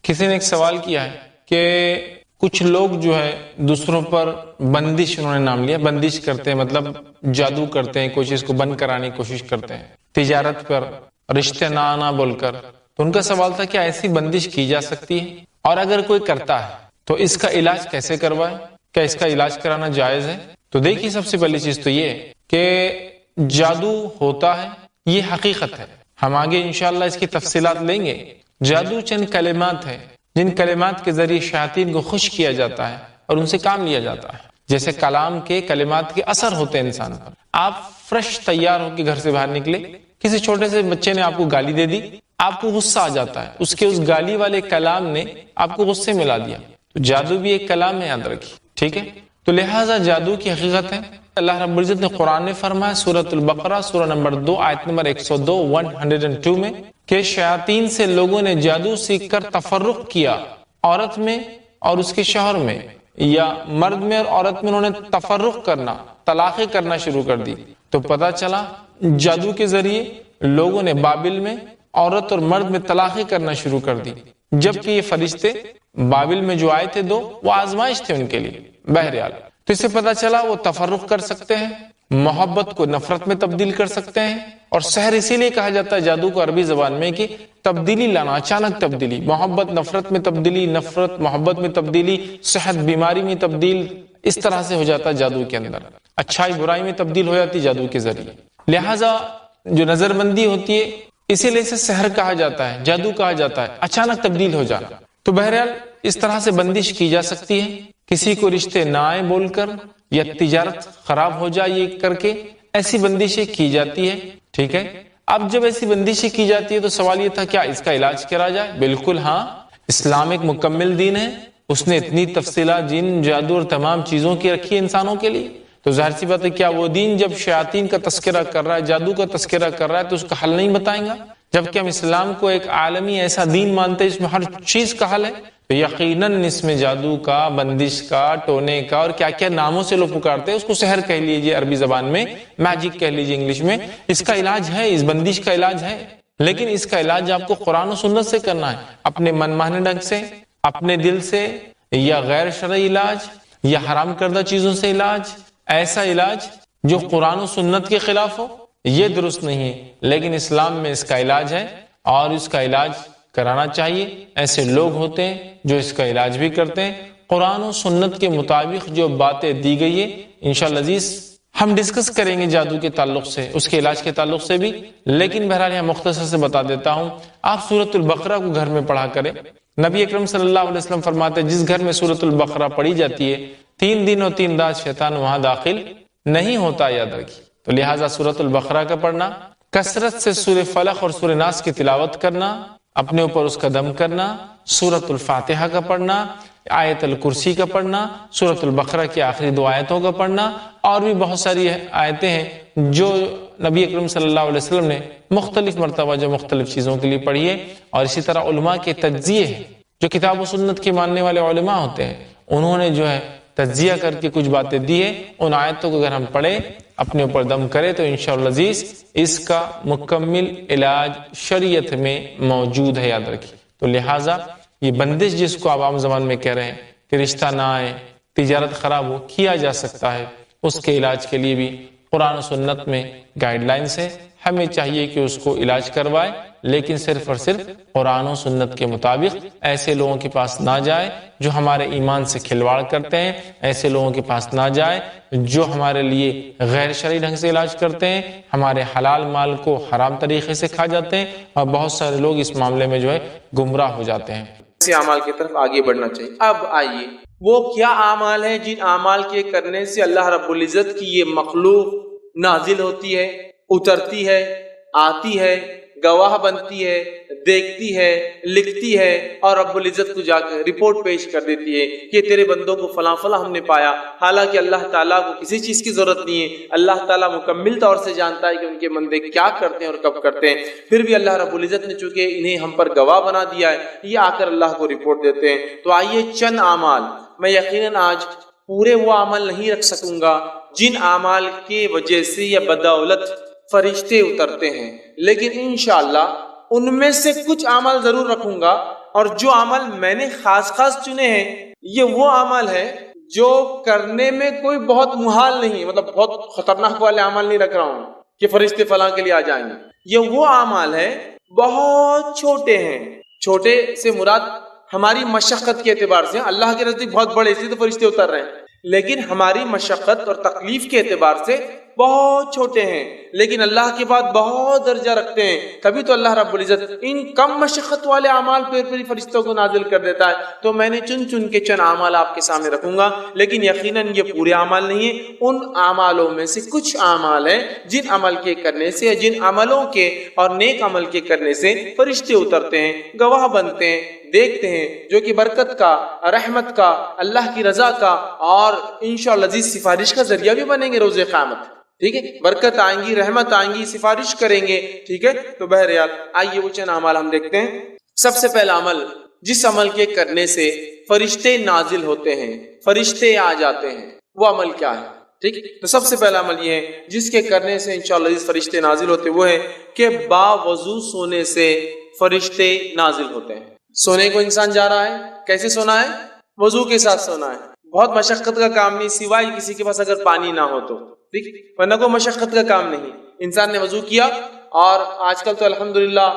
کسی نے ایک سوال کیا ہے کہ کچھ لوگ جو ہے دوسروں پر بندش، انہوں نے نام لیا، بندش کرتے ہیں، مطلب جادو کرتے ہیں، کوئی چیز کو بند کرانے کی کوشش کرتے ہیں، تجارت پر رشتے نہ آنا بول کر. تو ان کا سوال تھا کہ ایسی بندش کی جا سکتی ہے، اور اگر کوئی کرتا ہے تو اس کا علاج کیسے کروائے، کیا اس کا علاج کرانا جائز ہے؟ تو دیکھیے، سب سے پہلی چیز تو یہ کہ جادو ہوتا ہے، یہ حقیقت ہے. ہم آگے انشاءاللہ اس کی تفصیلات لیں گے. جادو چند کلمات ہے جن کلمات کے ذریعے شیاطین کو خوش کیا جاتا ہے اور ان سے کام لیا جاتا ہے. جیسے کلام کے کلمات کے اثر ہوتے ہیں انسان پر. آپ فریش تیار ہو کے گھر سے باہر نکلے، کسی چھوٹے سے بچے نے آپ کو گالی دے دی، آپ کو غصہ آ جاتا ہے، اس کے اس گالی والے کلام نے آپ کو غصے میں لا دیا. تو جادو بھی ایک کلام ہے، یاد رکھیے، ٹھیک ہے؟ تو لہٰذا جادو کی حقیقت ہے. اللہ رب العزت نے قرآن میں فرمایا سورۃ البقرہ سورہ نمبر 2 آیت نمبر 102 میں کہ شیاطین سے لوگوں نے جادو سیکھ کر تفرق کیا، عورت میں اور اس کے شوہر میں، یا مرد میں اور عورت میں انہوں نے تفرق کرنا، طلاقیں کرنا شروع کر دی. تو پتہ چلا جادو کے ذریعے لوگوں نے بابل میں عورت اور مرد میں طلاقیں کرنا شروع کر دی، جبکہ یہ فرشتے بابل میں جو آئے تھے دو، وہ آزمائش تھے ان کے لیے. بہرحال تو اس سے پتہ چلا وہ تفرق کر سکتے ہیں، محبت کو نفرت میں تبدیل کر سکتے ہیں. اور سحر اسی لیے کہا جاتا ہے جادو کو عربی زبان میں کہ تبدیلی لانا، اچانک تبدیلی، محبت نفرت میں تبدیلی، نفرت محبت میں تبدیلی، صحت بیماری میں تبدیل، اس طرح سے ہو جاتا ہے جادو کے اندر. اچھائی برائی میں تبدیل ہو جاتی جادو کے ذریعے. لہٰذا جو نظر بندی ہوتی ہے، اسی لیے اسے سحر کہا جاتا ہے، جادو کہا جاتا ہے، اچانک تبدیل ہو جانا. تو بہرحال اس طرح سے بندش کی جا سکتی ہے، کسی کو رشتے نہ آئے بول کر یا تجارت خراب ہو جائے یہ کر کے، ایسی بندشیں کی جاتی ہے. ٹھیک ہے؟ اب جب ایسی بندشیں کی جاتی ہے تو سوال یہ تھا کیا اس کا علاج کرا جائے؟ بالکل ہاں، اسلام ایک مکمل دین ہے، اس نے اتنی تفصیلات جن جادو اور تمام چیزوں کی رکھی ہے انسانوں کے لیے. تو ظاہر سی بات ہے کیا وہ دین جب شیاطین کا تذکرہ کر رہا ہے، جادو کا تذکرہ کر رہا ہے، تو اس کا حل نہیں بتائیں گا؟ جبکہ ہم اسلام کو ایک عالمی ایسا دین مانتے ہیں جس میں ہر چیز کا حل ہے. تو یقیناً اس میں جادو کا، بندش کا، ٹونے کا اور کیا کیا ناموں سے لوگ پکارتے ہیں، اس کو سحر کہہ لیجیے عربی زبان میں، میجک کہہ لیجیے انگلش میں، اس کا علاج ہے، اس بندش کا علاج ہے. لیکن اس کا علاج آپ کو قرآن و سنت سے کرنا ہے، اپنے من مانے ڈھنگ سے، اپنے دل سے، یا غیر شرعی علاج، یا حرام کردہ چیزوں سے علاج. ایسا علاج جو قرآن و سنت کے خلاف ہو یہ درست نہیں ہے. لیکن اسلام میں اس کا علاج ہے اور اس کا علاج کرانا چاہیے. ایسے لوگ ہوتے ہیں جو اس کا علاج بھی کرتے ہیں. قرآن و سنت کے مطابق جو باتیں دی گئی ہے انشاءاللہ عزیز ہم ڈسکس کریں گے جادو کے تعلق سے، اس کے علاج کے تعلق سے بھی. لیکن بہرحال یہاں مختصر سے بتا دیتا ہوں، آپ سورۃ البقرہ کو گھر میں پڑھا کریں. نبی اکرم صلی اللہ علیہ وسلم فرماتے ہیں جس گھر میں سورۃ البقرہ پڑھی جاتی ہے 3 دن اور 3 رات شیطان وہاں داخل نہیں ہوتا، یاد رکھیے. تو لہٰذا سورۃ البقرہ کا پڑھنا، کثرت سے سورہ فلق اور سورہ ناس کی تلاوت کرنا، اپنے اوپر اس کا دم کرنا، سورۃ الفاتحہ کا پڑھنا، آیت الکرسی کا پڑھنا، سورۃ البقرہ کی آخری 2 آیتوں کا پڑھنا، اور بھی بہت ساری آیتیں ہیں جو نبی اکرم صلی اللہ علیہ وسلم نے مختلف مرتبہ جو مختلف چیزوں کے لیے پڑھی ہے. اور اسی طرح علماء کے تجزیے ہیں، جو کتاب و سنت کے ماننے والے علماء ہوتے ہیں، انہوں نے جو ہے تجزیہ کر کے کچھ باتیں دی ہے. ان آیتوں کو اگر ہم پڑھیں، اپنے اوپر دم کرے، تو انشاءاللہ عزیز اس کا مکمل علاج شریعت میں موجود ہے، یاد رکھیے. تو لہٰذا یہ بندش جس کو عوام زبان میں کہہ رہے ہیں کہ رشتہ نہ آئے، تجارت خراب ہو، کیا جا سکتا ہے. اس کے علاج کے لیے بھی قرآن و سنت میں گائیڈ لائنس ہے. ہمیں چاہیے کہ اس کو علاج کروائے، لیکن صرف اور صرف قرآن و سنت کے مطابق. ایسے لوگوں کے پاس نہ جائے جو ہمارے ایمان سے کھلواڑ کرتے ہیں، ایسے لوگوں کے پاس نہ جائے جو ہمارے لیے غیر شرعی ڈھنگ سے علاج کرتے ہیں، ہمارے حلال مال کو حرام طریقے سے کھا جاتے ہیں. اور بہت سارے لوگ اس معاملے میں جو ہے گمراہ ہو جاتے ہیں. اسی اعمال کی طرف آگے بڑھنا چاہیے. اب آئیے وہ کیا اعمال ہیں جن اعمال کے کرنے سے اللہ رب العزت کی یہ مخلوق نازل ہوتی ہے، اترتی ہے، آتی ہے، گواہ بنتی ہے، دیکھتی ہے، لکھتی ہے، اور رب العزت کو جا کر رپورٹ پیش کر دیتی ہے کہ تیرے بندوں کو فلاں فلاں ہم نے پایا. حالانکہ اللہ تعالیٰ کو کسی چیز کی ضرورت نہیں ہے. اللہ تعالیٰ مکمل طور سے جانتا ہے کہ ان کے بندے کیا کرتے ہیں اور کب کرتے ہیں. پھر بھی اللہ رب العزت نے چونکہ انہیں ہم پر گواہ بنا دیا ہے، یہ آ کر اللہ کو رپورٹ دیتے ہیں. تو آئیے چند اعمال، میں یقیناً آج پورے وہ عمل نہیں رکھ سکوں گا جن اعمال کی وجہ سے یا بدولت فرشتے اترتے ہیں، لیکن انشاءاللہ ان میں سے کچھ اعمال ضرور رکھوں گا، اور جو عمل میں نے خاص چنے ہیں یہ وہ عمل ہے جو کرنے میں کوئی بہت محال نہیں، مطلب بہت خطرناک والے عمل نہیں رکھ رہا ہوں کہ فرشتے فلاں کے لیے آ جائیں گے. یہ وہ اعمال ہے بہت چھوٹے ہیں. چھوٹے سے مراد ہماری مشقت کے اعتبار سے، اللہ کے نزدیک بہت بڑے اس لیے تو فرشتے اتر رہے ہیں، لیکن ہماری مشقت اور تکلیف کے اعتبار سے بہت چھوٹے ہیں، لیکن اللہ کے بعد بہت درجہ رکھتے ہیں. تبھی تو اللہ رب العزت ان کم مشقت والے اعمال پہ فرشتوں کو نازل کر دیتا ہے. تو میں نے چن کے چند اعمال آپ کے سامنے رکھوں گا، لیکن یقیناً یہ پورے اعمال نہیں ہیں. ان اعمالوں میں سے کچھ اعمال ہیں جن عمل کے کرنے سے، جن عملوں کے اور نیک عمل کے کرنے سے فرشتے اترتے ہیں، گواہ بنتے ہیں، دیکھتے ہیں، جو کہ برکت کا، رحمت کا، اللہ کی رضا کا اور انشاءاللہ عزیز سفارش کا ذریعہ بھی بنیں گے روز قیامت. ٹھیک ہے، برکت آئیں گی، رحمت آئیں گی، سفارش کریں گے. ٹھیک ہے، تو بہرحال آئیے وہ چند اعمال ہم دیکھتے ہیں. سب سے پہلا عمل جس عمل کے کرنے سے فرشتے نازل ہوتے ہیں، فرشتے آ جاتے ہیں، وہ عمل کیا ہے؟ ٹھیک، تو سب سے پہلا عمل یہ ہے جس کے کرنے سے انشاءاللہ اس فرشتے نازل ہوتے، وہ ہے کہ باوضو سونے سے فرشتے نازل ہوتے ہیں. سونے کو انسان جا رہا ہے، کیسے سونا ہے؟ وضو کے ساتھ سونا ہے. بہت مشقت کا کام نہیں، سوائے کسی کے پاس اگر پانی نہ ہو تو، ٹھیک، ورنہ کوئی مشقت کا کام نہیں. انسان نے وضو کیا، اور آج کل تو الحمدللہ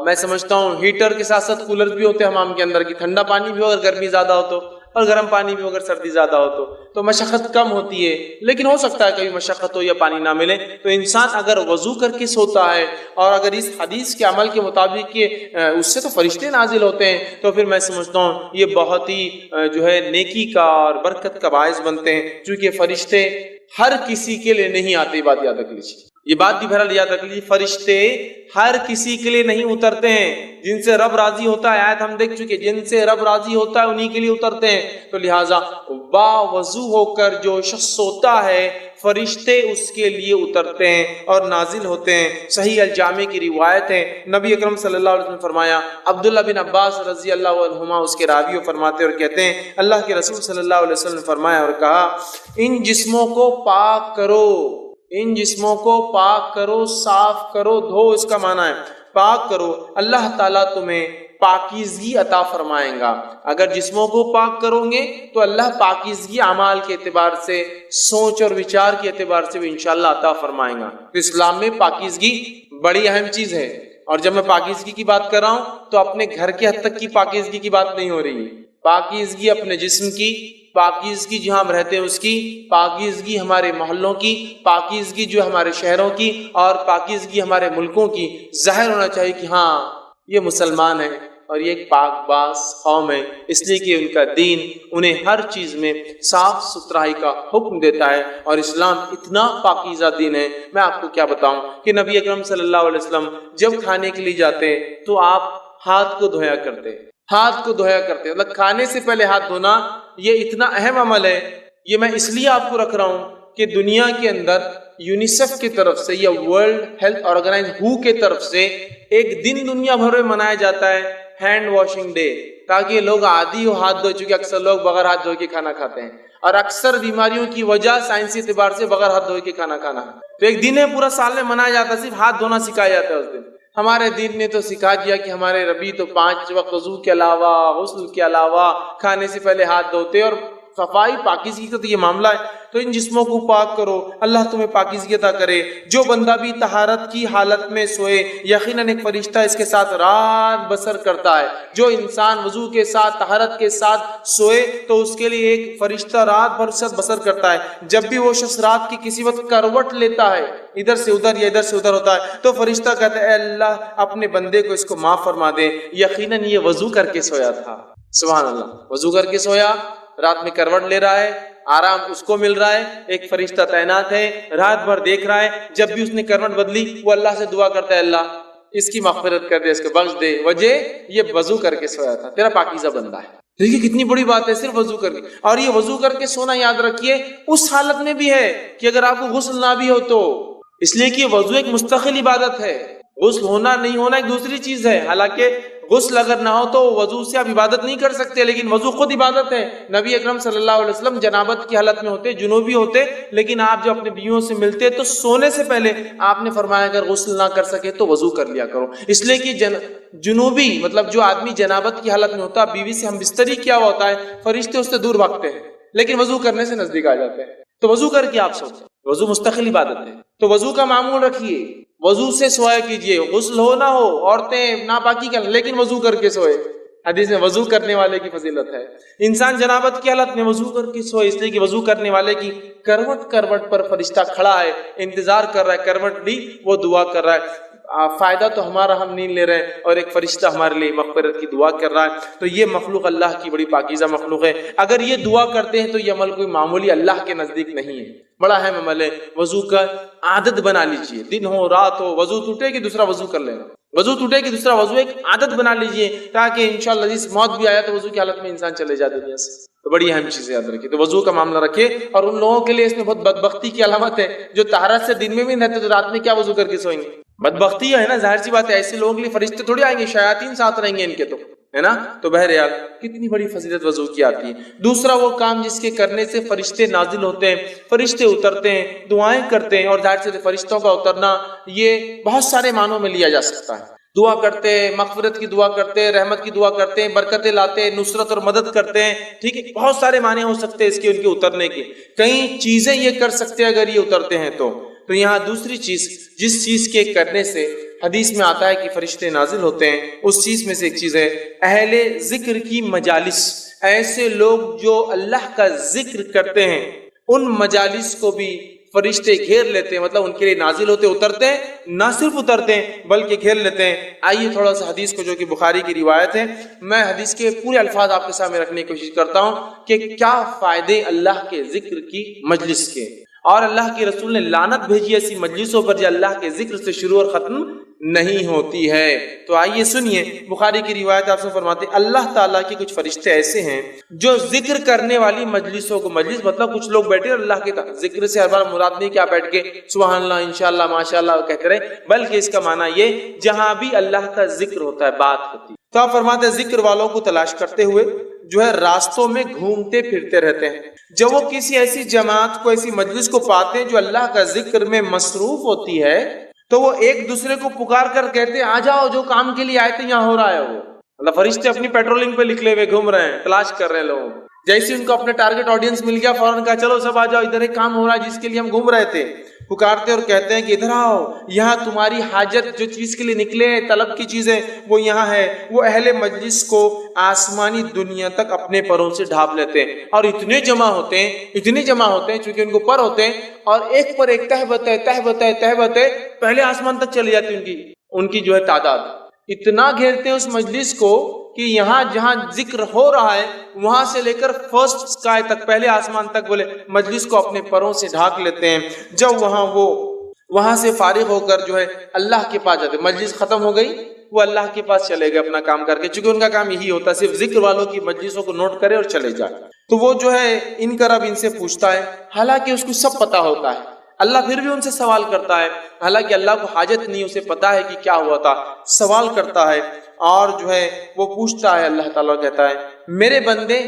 میں سمجھتا ہوں ہیٹر کے ساتھ ساتھ کولر بھی ہوتے ہیں حمام کے اندر، کی ٹھنڈا پانی بھی ہو اگر گرمی زیادہ ہو تو، اور گرم پانی بھی ہو اگر سردی زیادہ ہو تو مشقت کم ہوتی ہے. لیکن ہو سکتا ہے کبھی مشقت ہو یا پانی نہ ملے، تو انسان اگر وضو کر کے سوتا ہے اور اگر اس حدیث کے عمل کے مطابق کہ اس سے تو فرشتے نازل ہوتے ہیں، تو پھر میں سمجھتا ہوں یہ بہت ہی جو ہے نیکی کا اور برکت کا باعث بنتے ہیں. چونکہ فرشتے ہر کسی کے لیے نہیں آتے، یہ بات یاد رکھ لیجیے، یہ بات بھی بہرحال یاد رکھ لیجیے، فرشتے ہر کسی کے لیے نہیں اترتے ہیں. جن سے رب راضی ہوتا ہے، آیت ہم دیکھ چکے، جن سے رب راضی ہوتا ہے انہی کے لیے اترتے ہیں. تو لہٰذا باوضو ہو کر جو شخص سوتا ہے فرشتے اس کے لیے اترتے ہیں اور نازل ہوتے ہیں. صحیح الجامع کی روایت ہے، نبی اکرم صلی اللہ علیہ وسلم نے فرمایا، عبداللہ بن عباس رضی اللہ عنہما اس کے راوی فرماتے اور کہتے ہیں اللہ کے رسول صلی اللہ علیہ وسلم نے فرمایا اور کہا، ان جسموں کو پاک کرو، ان جسموں کو پاک کرو، صاف کرو، دھو، اس کا معنی ہے پاک کرو، اللہ تعالیٰ تمہیں پاکیزگی عطا فرمائیں گا. اگر جسموں کو پاک کرو گے تو اللہ پاکیزگی اعمال کے اعتبار سے، سوچ اور وچار کے اعتبار سے بھی انشاءاللہ عطا فرمائیں گا. تو اسلام میں پاکیزگی بڑی اہم چیز ہے. اور جب میں پاکیزگی کی بات کر رہا ہوں تو اپنے گھر کے حد تک کی پاکیزگی کی بات نہیں ہو رہی ہے. پاکیزگی اپنے جسم کی، پاکیزگی جہاں ہم رہتے ہیں اس کی، پاکیزگی ہمارے محلوں کی، پاکیزگی جو ہمارے شہروں کی، اور پاکیزگی ہمارے ملکوں کی. ظاہر ہونا چاہیے کہ ہاں یہ مسلمان ہیں اور یہ ایک پاک باز قوم ہے، اس لیے کہ ان کا دین انہیں ہر چیز میں صاف ستھرائی کا حکم دیتا ہے. اور اسلام اتنا پاکیزہ دین ہے، میں آپ کو کیا بتاؤں کہ نبی اکرم صلی اللہ علیہ وسلم جب کھانے کے لیے جاتے تو آپ ہاتھ کو دھویا کرتے، ہاتھ کو دھویا کرتے، مطلب کھانے سے پہلے ہاتھ دھونا یہ اتنا اہم عمل ہے. یہ میں اس لیے آپ کو رکھ رہا ہوں کہ دنیا کے اندر یونیسیف کی طرف سے یا ورلڈ ہیلتھ آرگنائز WHO کی طرف سے ایک دن دنیا بھر میں منایا جاتا ہے ہینڈ واشنگ ڈے، تاکہ لوگ عادی ہو ہاتھ دھو، چونکہ اکثر لوگ بغیر ہاتھ دھو کے کھانا کھاتے ہیں، اور اکثر بیماریوں کی وجہ سائنسی اعتبار سے بغیر ہاتھ دھوئے کے کھانا کھانا ہے. تو ایک دن ہے پورا سال میں منایا جاتا ہے، صرف ہاتھ دھونا سکھایا جاتا ہے اس دن. ہمارے دین نے تو سکھا دیا کہ ہمارے ربی تو 5 وقت وضو کے علاوہ، غسل کے علاوہ کھانے سے پہلے ہاتھ دھوتے، اور صفائی پاکیزگی کا تو یہ معاملہ ہے. تو ان جسموں کو پاک کرو، اللہ تمہیں پاکیزگی عطا کرے. جو بندہ بھی طہارت کی حالت میں سوئے، یقیناً ایک فرشتہ اس کے ساتھ رات بسر کرتا ہے. جو انسان وضو کے ساتھ، طہارت کے ساتھ سوئے تو اس کے لیے ایک فرشتہ رات بھر سے بسر کرتا ہے. جب بھی وہ شخص رات کی کسی وقت کروٹ لیتا ہے، ادھر سے ادھر یا ادھر سے ادھر ہوتا ہے، تو فرشتہ کہتا ہے اے اللہ اپنے بندے کو اس کو معاف فرما دے، یقیناً یہ وضو کر کے سویا تھا. سبحان اللہ، وضو کر کے سویا، رات میں کروٹ لے رہا ہے، آرام اس کو مل رہا ہے، ایک فرشتہ تعینات ہے رات بھر دیکھ رہا ہے. جب بھی اس نے کروٹ بدلی وہ اللہ سے دعا کرتا ہے اللہ اس کی مغفرت کر دے، اس کو بخش دے، وجہ یہ وضو کر کے سویا تھا، تیرا پاکیزہ بندہ ہے. دیکھیے کتنی بڑی بات ہے، صرف وضو کر کے. اور یہ وضو کر کے سونا یاد رکھیے اس حالت میں بھی ہے کہ اگر آپ کو غسل نہ بھی ہو تو، اس لیے کہ وضو ایک مستقل عبادت ہے. غسل ہونا نہیں ہونا ایک دوسری چیز ہے. حالانکہ غسل اگر نہ ہو تو وضو سے آپ عبادت نہیں کر سکتے، لیکن وضو خود عبادت ہے۔ نبی اکرم صلی اللہ علیہ وسلم جنابت کی حالت میں ہوتے، جنوبی ہوتے، لیکن آپ جو اپنے بیویوں سے ملتے تو سونے سے پہلے آپ نے فرمایا اگر غسل نہ کر سکے تو وضو کر لیا کرو، اس لیے کہ جنوبی مطلب جو آدمی جنابت کی حالت میں ہوتا، بیوی سے ہم بستری کیا ہوتا ہے، فرشتے اس سے دور بھاگتے ہیں، لیکن وضو کرنے سے نزدیک آ جاتے ہیں، تو وضو کر کے آپ سوچیں، وضو مستقل عبادت ہے، تو وضو کا معمول رکھیے، وضو سے سویا کیجئے، غسل ہو نہ ہو، عورتیں ناپاکی کریں لیکن وضو کر کے سوئے، حدیث میں وضو کرنے والے کی فضیلت ہے۔ انسان جنابت کی حالت میں وضو کر کے سوئے، اس لیے کہ وضو کرنے والے کی کروٹ کروٹ پر فرشتہ کھڑا ہے، انتظار کر رہا ہے، کروٹ لی وہ دعا کر رہا ہے، فائدہ تو ہمارا ہم نہیں لے رہے اور ایک فرشتہ ہمارے لیے مغفرت کی دعا کر رہا ہے، تو یہ مخلوق اللہ کی بڑی پاکیزہ مخلوق ہے۔ اگر یہ دعا کرتے ہیں تو یہ عمل کوئی معمولی اللہ کے نزدیک نہیں ہے، بڑا اہم عمل ہے۔ وضو کا عادت بنا لیجئے، دن ہو رات ہو، وضو ٹوٹے کہ دوسرا وضو کر لینا، وضو ٹوٹے کہ دوسرا وضو، ایک عادت بنا لیجئے تاکہ انشاءاللہ جس موت بھی آیا تو وضو کی حالت میں انسان چلے جائے دنیا سے، تو بڑی اہم چیز یاد رکھیے۔ تو وضو کا معاملہ رکھے، اور ان لوگوں کے لیے اس میں بہت بدبختی کی علامت ہے جو طہارت سے دن میں بھی رہتے تو رات میں کیا وضو کر کے سوئیں گے، بدبختی ہے نا، ظاہر سی بات ہے، ایسے لوگوں کے لیے فرشتے تھوڑی آئیں گے، شیاطین ساتھ رہیں گے ان کے، تو ہے نا، تو بہرحال کتنی بڑی فضیلت وضو کی آتی ہے۔ دوسرا وہ کام جس کے کرنے سے فرشتے نازل ہوتے ہیں، فرشتے اترتے ہیں، دعائیں کرتے ہیں، اور ظاہر سے فرشتوں کا اترنا یہ بہت سارے معنوں میں لیا جا سکتا ہے، دعا کرتے ہیں، مغفرت کی دعا کرتے ہیں، رحمت کی دعا کرتے ہیں، برکتیں لاتے ہیں، نصرت اور مدد کرتے ہیں، ٹھیک ہے، بہت سارے معنی ہو سکتے ہیں اس کے، ان کے اترنے کے، کئی چیزیں یہ کر سکتے ہیں اگر یہ اترتے ہیں تو یہاں دوسری چیز جس چیز کے کرنے سے حدیث میں آتا ہے کہ فرشتے نازل ہوتے ہیں، اس چیز میں سے ایک چیز ہے اہل ذکر کی مجالس، ایسے لوگ جو اللہ کا ذکر کرتے ہیں ان مجالس کو بھی فرشتے گھیر لیتے ہیں، مطلب ان کے لیے نازل ہوتے، اترتے ہیں، نہ صرف اترتے ہیں بلکہ گھیر لیتے ہیں۔ آئیے تھوڑا سا حدیث کو، جو کہ بخاری کی روایت ہے، میں حدیث کے پورے الفاظ آپ کے سامنے رکھنے کی کوشش کرتا ہوں کہ کیا فائدے اللہ کے ذکر کی مجلس کے، اور اللہ کے رسول نے لعنت بھیجی ایسی مجلسوں پر جو اللہ کے ذکر سے شروع اور ختم نہیں ہوتی ہے۔ تو آئیے سنیے، بخاری کی روایت آپ سے فرماتے ہیں اللہ تعالیٰ کے کچھ فرشتے ایسے ہیں جو ذکر کرنے والی مجلسوں کو، مجلس مطلب کچھ لوگ بیٹھے اور اللہ کے ذکر سے ہر بار مراد نہیں کہ آپ بیٹھ کے سبحان اللہ انشاءاللہ ماشاءاللہ کہتے رہے، بلکہ اس کا معنی یہ جہاں بھی اللہ کا ذکر ہوتا ہے، بات ہوتی ہے، تو آپ فرماتے ہیں ذکر والوں کو تلاش کرتے ہوئے جو ہے راستوں میں گھومتے پھرتے رہتے ہیں، جب وہ کسی ایسی جماعت کو، ایسی مجلس کو پاتے ہیں جو اللہ کا ذکر میں مصروف ہوتی ہے، تو وہ ایک دوسرے کو پکار کر کہتے ہیں آ جاؤ، جو کام کے لیے آئے تھے یہاں ہو رہا ہے، وہ اللہ فرشتے اپنی پیٹرولنگ پہ نکلے ہوئے گھوم رہے ہیں، تلاش کر رہے ہیں لوگوں، جیسے ان کو اپنے ٹارگٹ آڈینس مل گیا فوراً کہا چلو سب آ جاؤ، ادھر ایک کام ہو رہا ہے جس کے لیے ہم گھوم رہے تھے، پکارتے اور کہتے ہیں کہ ادھر آؤ، یہاں تمہاری حاجت جو چیز کے لیے نکلے ہیں، طلب کی چیزیں وہ یہاں ہے۔ وہ اہل مجلس کو آسمانی دنیا تک اپنے پروں سے ڈھانپ لیتے ہیں، اور اتنے جمع ہوتے ہیں چونکہ ان کو پر ہوتے ہیں، اور ایک پر ایک تہبت ہے، پہلے آسمان تک چلی جاتی ان کی جو ہے تعداد، اتنا گھیرتے ہیں اس مجلس کو کہ یہاں جہاں ذکر ہو رہا ہے وہاں سے لے کر فرسٹ سکائی تک، پہلے آسمان تک بولے مجلس کو اپنے پروں سے ڈھانک لیتے ہیں۔ جب وہاں سے فارغ ہو کر جو ہے اللہ کے پاس جاتے، مجلس ختم ہو گئی، وہ اللہ کے پاس چلے گئے اپنا کام کر کے، چونکہ ان کا کام یہی ہوتا ہے صرف ذکر والوں کی مجلسوں کو نوٹ کرے اور چلے جائے، تو وہ جو ہے ان کا رب ان سے پوچھتا ہے، حالانکہ اس کو سب پتا ہوتا ہے، اللہ پھر بھی ان سے سوال کرتا ہے، حالانکہ اللہ کو حاجت نہیں، اسے پتا ہے کہ کیا ہوا تھا، سوال کرتا ہے، اور جو ہے وہ پوچھتا ہے، اللہ تعالیٰ کہتا ہے میرے بندے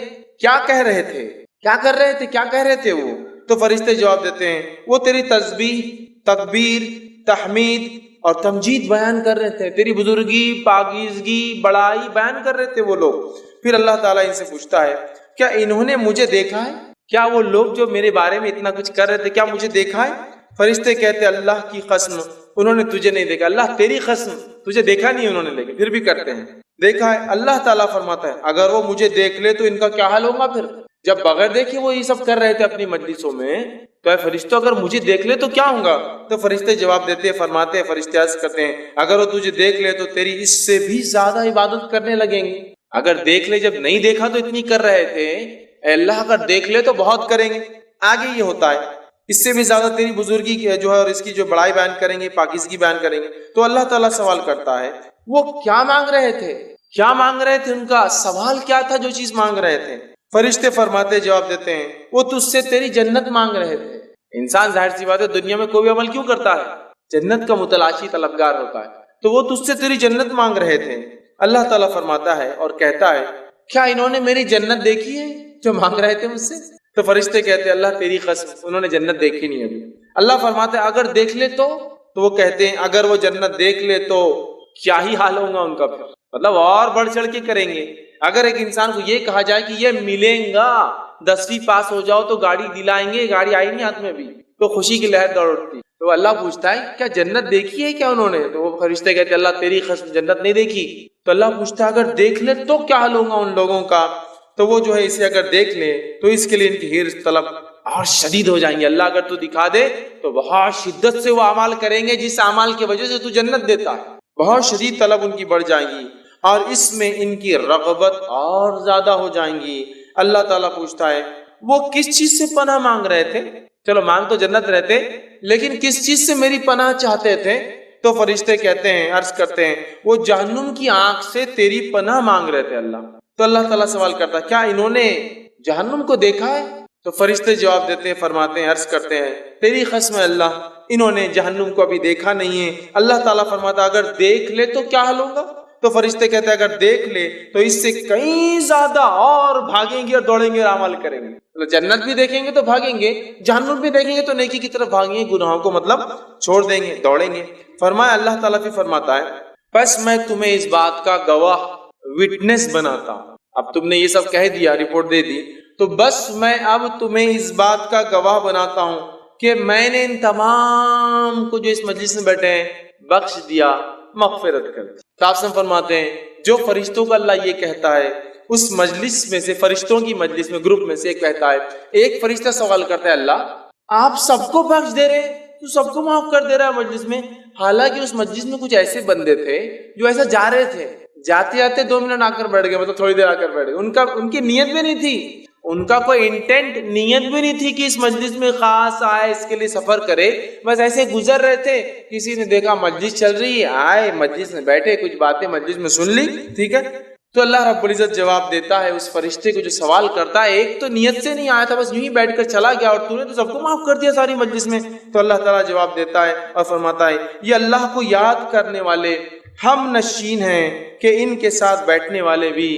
کیا کہہ رہے تھے، کیا کر رہے تھے، کیا کہہ رہے تھے وہ، تو فرشتے جواب دیتے ہیں وہ تیری تسبیح، تکبیر، تحمید اور تمجید بیان کر رہے تھے، تیری بزرگی، پاکیزگی، بڑائی بیان کر رہے تھے وہ لوگ۔ پھر اللہ تعالیٰ ان سے پوچھتا ہے کیا انہوں نے مجھے دیکھا ہے، کیا وہ لوگ جو میرے بارے میں اتنا کچھ کر رہے تھے کیا مجھے دیکھا ہے؟ فرشتے کہتے اللہ کی قسم انہوں نے تجھے نہیں دیکھا، اللہ تیری قسم تجھے دیکھا نہیں انہوں نے، لیکن پھر بھی کرتے ہیں دیکھا ہے۔ اللہ تعالیٰ فرماتا ہے اگر وہ مجھے دیکھ لے تو ان کا کیا حال ہوگا، پھر جب بغیر دیکھے وہ یہ سب کر رہے تھے اپنی مجلسوں میں، تو اے فرشتوں اگر مجھے دیکھ لے تو کیا ہوگا؟ تو فرشتے جواب دیتے ہیں، فرماتے ہیں، فرشتے عرض کرتے ہیں اگر وہ تجھے دیکھ لے تو تیری اس سے بھی زیادہ عبادت کرنے لگیں گے، اگر دیکھ لے، جب نہیں دیکھا تو اتنی کر رہے تھے، اے اللہ اگر دیکھ لے تو بہت کریں گے۔ آگے یہ ہوتا ہے اس سے بھی زیادہ تیری بزرگی جو ہے اور اس کی جو بڑائی بیان کریں گے، پاکیزگی بیان کریں گے۔ تو اللہ تعالیٰ سوال کرتا ہے وہ کیا مانگ رہے تھے، کیا مانگ رہے تھے، ان کا سوال کیا تھا جو چیز مانگ رہے تھے؟ فرشتے فرماتے جواب دیتے ہیں وہ تجھ سے تیری جنت مانگ رہے تھے۔ انسان ظاہر سی بات ہے دنیا میں کوئی عمل کیوں کرتا ہے؟ جنت کا متلاشی طلبگار ہوتا ہے، تو وہ تجھ سے تیری جنت مانگ رہے تھے۔ اللہ تعالیٰ فرماتا ہے اور کہتا ہے کیا انہوں نے میری جنت دیکھی ہے جو مانگ رہے تھے مجھ سے؟ تو فرشتے کہتے ہیں اللہ تیری قسم انہوں نے جنت دیکھی نہیں ابھی۔ اللہ فرماتا ہے اگر دیکھ لے تو وہ کہتے ہیں اگر وہ جنت دیکھ لے تو کیا ہی حال ہوگا ان کا، پھر مطلب اور بڑھ چڑھ کے کریں گے۔ اگر ایک انسان کو یہ کہا جائے کہ یہ ملیں گا، 10ویں پاس ہو جاؤ تو گاڑی دلائیں گے، گاڑی آئی نہیں ہاتھ میں بھی، تو خوشی کی لہر دوڑ اٹھتی۔ تو اللہ پوچھتا ہے کیا جنت دیکھی ہے کیا انہوں نے؟ تو وہ فرشتے کہتے ہیں اللہ تیری قسم جنت نہیں دیکھی۔ تو اللہ پوچھتا ہے اگر دیکھ لے تو کیا حال ہوگا ان لوگوں کا؟ تو وہ جو ہے اسے اگر دیکھ لے تو اس کے لیے ان کی حرص طلب اور شدید ہو جائیں گے۔ اللہ اگر تو دکھا دے تو بہت شدت سے وہ اعمال کریں گے جس اعمال کی وجہ سے تو جنت دیتا ہے، بہت شدید طلب ان کی بڑھ جائیں گی اور اس میں ان کی رغبت اور زیادہ ہو جائیں گی۔ اللہ تعالیٰ پوچھتا ہے وہ کس چیز سے پناہ مانگ رہے تھے؟ چلو مانگ تو جنت رہتے لیکن کس چیز سے میری پناہ چاہتے تھے؟ تو فرشتے کہتے ہیں عرض کرتے ہیں وہ جہنم کی آنکھ سے تیری پناہ مانگ رہے تھے اللہ۔ تو اللہ تعالیٰ سوال کرتا ہے کیا انہوں نے جہنم کو دیکھا ہے؟ تو فرشتے جواب دیتے ہیں فرماتے ہیں عرض کرتے ہیں تیری قسم ہے اللہ انہوں نے جہنم کو ابھی دیکھا نہیں ہے۔ اللہ تعالیٰ فرماتا اگر دیکھ لے تو کیا حال ہوگا؟ تو فرشتے کہتے ہیں اگر دیکھ لے تو اس سے کئی زیادہ اور بھاگیں گے اور دوڑیں گے اور عمل کریں گے۔ جنت بھی دیکھیں گے تو بھاگیں گے، جہنم بھی دیکھیں گے تو نیکی کی طرف بھاگیں گے، گناہوں کو مطلب چھوڑ دیں گے، دوڑیں گے۔ فرمایا اللہ تعالیٰ بھی فرماتا ہے بس میں تمہیں اس بات کا گواہ وٹنس بناتا ہوں۔ اب تم نے یہ سب کہہ دیا، رپورٹ دے دی، تو بس میں اب تمہیں اس بات کا گواہ بناتا ہوں کہ میں نے ان تمام کو جو اس مجلس میں بیٹھے ہیں بخش دیا، مغفرت کر دی۔ تاثم فرماتے ہیں جو فرشتوں کو اللہ یہ کہتا ہے اس مجلس میں سے، فرشتوں کی مجلس میں گروپ میں سے ایک کہتا ہے، ایک فرشتہ سوال کرتا ہے اللہ آپ سب کو بخش دے رہے، تو سب کو معاف کر دے رہا ہے مجلس میں، حالانکہ اس مجلس میں کچھ ایسے بندے تھے جو ایسا جا رہے تھے، جاتے جاتے 2 منٹ آ کر بیٹھ گئے، مطلب تھوڑی دیر آ کر بیٹھ گئے، ان کی نیت بھی نہیں تھی، ان کا کوئی انٹینٹ نیت بھی نہیں تھی کہ اس مجلس میں خاص آئے، اس کے لیے سفر کرے، بس ایسے گزر رہے تھے، کسی نے دیکھا مجلس چل رہی ہے، آئے مجلس میں بیٹھے، کچھ باتیں مجلس میں سن لی، ٹھیک ہے۔ تو اللہ رب العزت جواب دیتا ہے اس فرشتے کو جو سوال کرتا ہے ایک تو نیت سے نہیں آیا تھا، بس یوں ہی بیٹھ کر چلا گیا اور تو نے تو سب کو معاف کر دیا ساری مجلس میں۔ تو اللہ تعالیٰ جواب دیتا ہے اور فرماتا ہے یہ اللہ کو یاد کرنے والے ہم نشین ہیں کہ ان کے ساتھ بیٹھنے والے بھی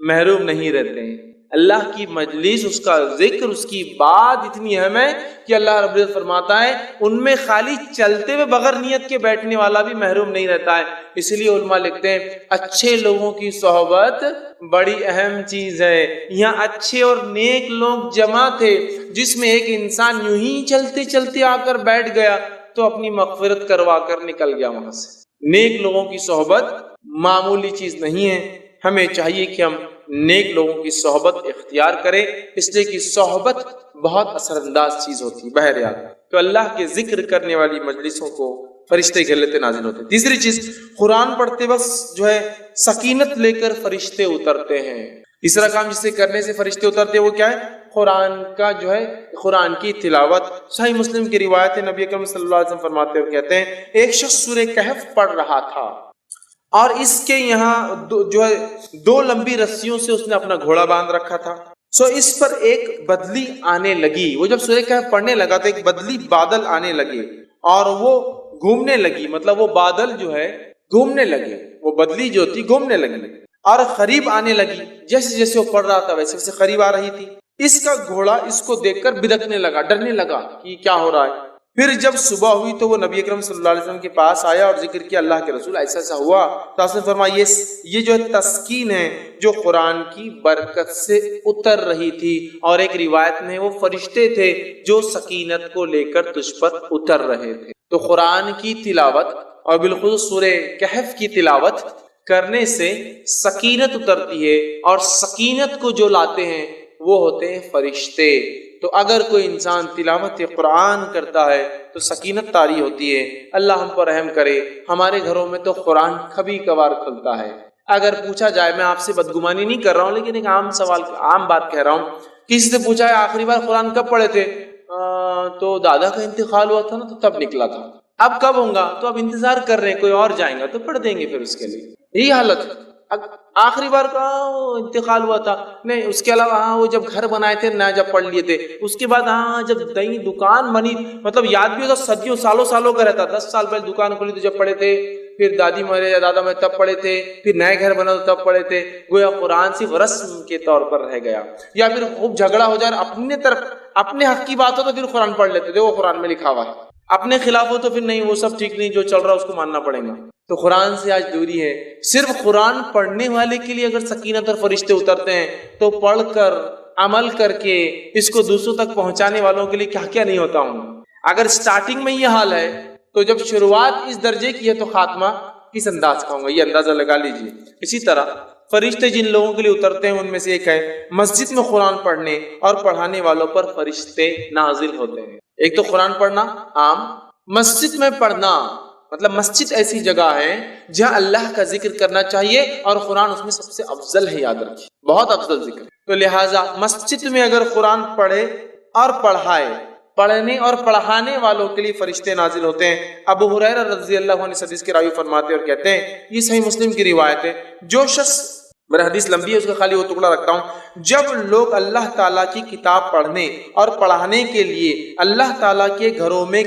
محروم نہیں رہتے ہیں۔ اللہ کی مجلس، اس کا ذکر، اس کی بات اتنی اہم ہے کہ اللہ رب العزت فرماتا ہے ان میں خالی چلتے ہوئے بغیر نیت کے بیٹھنے والا بھی محروم نہیں رہتا ہے۔ اس لیے علماء لکھتے ہیں اچھے لوگوں کی صحبت بڑی اہم چیز ہے۔ یہاں اچھے اور نیک لوگ جمع تھے، جس میں ایک انسان یوں ہی چلتے چلتے آ کر بیٹھ گیا تو اپنی مغفرت کروا کر نکل گیا وہاں سے۔ نیک لوگوں کی صحبت معمولی چیز نہیں ہے، ہمیں چاہیے کہ ہم نیک لوگوں کی صحبت اختیار کریں، اس لیے کہ صحبت بہت اثر انداز چیز ہوتی ہے۔ بہرحال تو اللہ کے ذکر کرنے والی مجلسوں کو فرشتے گھیر لیتے، نازل ہوتے۔ تیسری چیز، قرآن پڑھتے وقت جو ہے سکینت لے کر فرشتے اترتے ہیں۔ تیسرا کام جسے کرنے سے فرشتے اترتے ہیں وہ کیا ہے؟ قرآن کا جو ہے قرآن کی تلاوت۔ صحیح مسلم کی روایت ہے، نبی اکرم صلی اللہ علیہ وسلم فرماتے ہوئے کہتے ہیں ایک شخص سورہ کہف پڑھ رہا تھا اور اس کے یہاں جو ہے 2 لمبی رسیوں سے اس نے اپنا گھوڑا باندھ رکھا تھا۔ سو اس پر ایک بدلی آنے لگی، وہ جب سورہ کہف پڑھنے لگا تو ایک بدلی بادل آنے لگے اور وہ گھومنے لگی، مطلب وہ بادل جو ہے گھومنے لگے، وہ بدلی جو تھی گھومنے لگی اور قریب آنے لگی، جیسے جیسے وہ پڑھ رہا تھا ویسے ویسے قریب آ رہی تھی۔ اس کا گھوڑا اس کو دیکھ کر بدکنے لگا، ڈرنے لگا کہ کیا ہو رہا ہے۔ پھر جب صبح ہوئی تو وہ نبی اکرم صلی اللہ علیہ وسلم کے پاس آیا اور ذکر کیا اللہ کے رسول ایسا ایسا ہوا۔ تو آپ نے فرمایا یہ جو تسکین ہے جو قرآن کی برکت سے اتر رہی تھی، اور ایک روایت میں وہ فرشتے تھے جو سکینت کو لے کر تجھ پر اتر رہے تھے۔ تو قرآن کی تلاوت اور بالخصوص سورہ کہف کی تلاوت کرنے سے سکینت اترتی ہے، اور سکینت کو جو لاتے ہیں وہ ہوتے ہیں فرشتے۔ تو اگر کوئی انسان تلاوت قرآن کرتا ہے تو سکینت طاری ہوتی ہے۔ اللہ ہم پر رحم کرے، ہمارے گھروں میں تو قرآن کبھی کبھار کھلتا ہے۔ اگر پوچھا جائے، میں آپ سے بدگمانی نہیں کر رہا ہوں لیکن ایک عام بات کہہ رہا ہوں، کسی سے پوچھا ہے آخری بار قرآن کب پڑھے تھے؟ تو دادا کا انتقال ہوا تھا نا تو تب نکلا تھا۔ اب کب ہوں گا؟ تو اب انتظار کر رہے ہیں، کوئی اور جائیں گا تو پڑھ دیں گے پھر اس کے لیے۔ یہی حالت ہے۔ آخری بار کا انتقال ہوا تھا نہیں، اس کے علاوہ وہ جب گھر بنائے تھے نہ جب پڑھ لیے تھے، اس کے بعد جب نئی دکان بنی، مطلب یاد بھی ہوتا صدیوں سالوں کا رہتا، 10 سال پہلے دکان کھولی تو جب پڑھے تھے، پھر دادی مرے یا دادا مرے تب پڑھے تھے، پھر نئے گھر بنا تو تب پڑھے تھے، گویا قرآن صرف رسم کے طور پر رہ گیا. یا پھر خوب جھگڑا ہو جائے اپنے طرف اپنے حق کی بات ہو تو پھر قرآن پڑھ لیتے تھے، وہ قرآن میں لکھا ہوا ہے. اپنے خلاف ہو تو پھر نہیں، وہ سب ٹھیک نہیں، جو چل رہا ہے اس کو ماننا پڑے گا. تو قرآن سے آج دوری ہے. صرف قرآن پڑھنے والے کے لیے اگر سکینت اور فرشتے اترتے ہیں تو پڑھ کر عمل کر کے اس کو دوسروں تک پہنچانے والوں کے لیے کیا کیا نہیں ہوتا ہوں. اگر سٹارٹنگ میں یہ حال ہے تو جب شروعات اس درجے کی ہے تو خاتمہ کس انداز کا ہوگا، یہ اندازہ لگا لیجئے. اسی طرح فرشتے جن لوگوں کے لیے اترتے ہیں ان میں سے ایک ہے مسجد میں قرآن پڑھنے اور پڑھانے والوں پر فرشتے نازل ہوتے ہیں. ایک تو قرآن پڑھنا عام، مسجد میں پڑھنا مطلب مسجد ایسی جگہ ہے جہاں اللہ کا ذکر کرنا چاہیے اور قرآن اس میں سب سے افضل ہے، یاد رکھیے بہت افضل ذکر. تو لہٰذا مسجد میں اگر قرآن پڑھے اور پڑھائے، پڑھنے اور پڑھانے والوں کے لیے فرشتے نازل ہوتے ہیں. ابو ہریرہ رضی اللہ عنہ اس حدیث کے راوی فرماتے اور کہتے ہیں، یہ صحیح مسلم کی روایت ہے، جو شخص، میرا حدیث لمبی ہے اس کا خالی وہ ٹکڑا رکھتا ہوں، جب لوگ اللہ تعالیٰ کی کتاب پڑھنے اور پڑھانے کے لیے اللہ تعالیٰ کے گھروں میں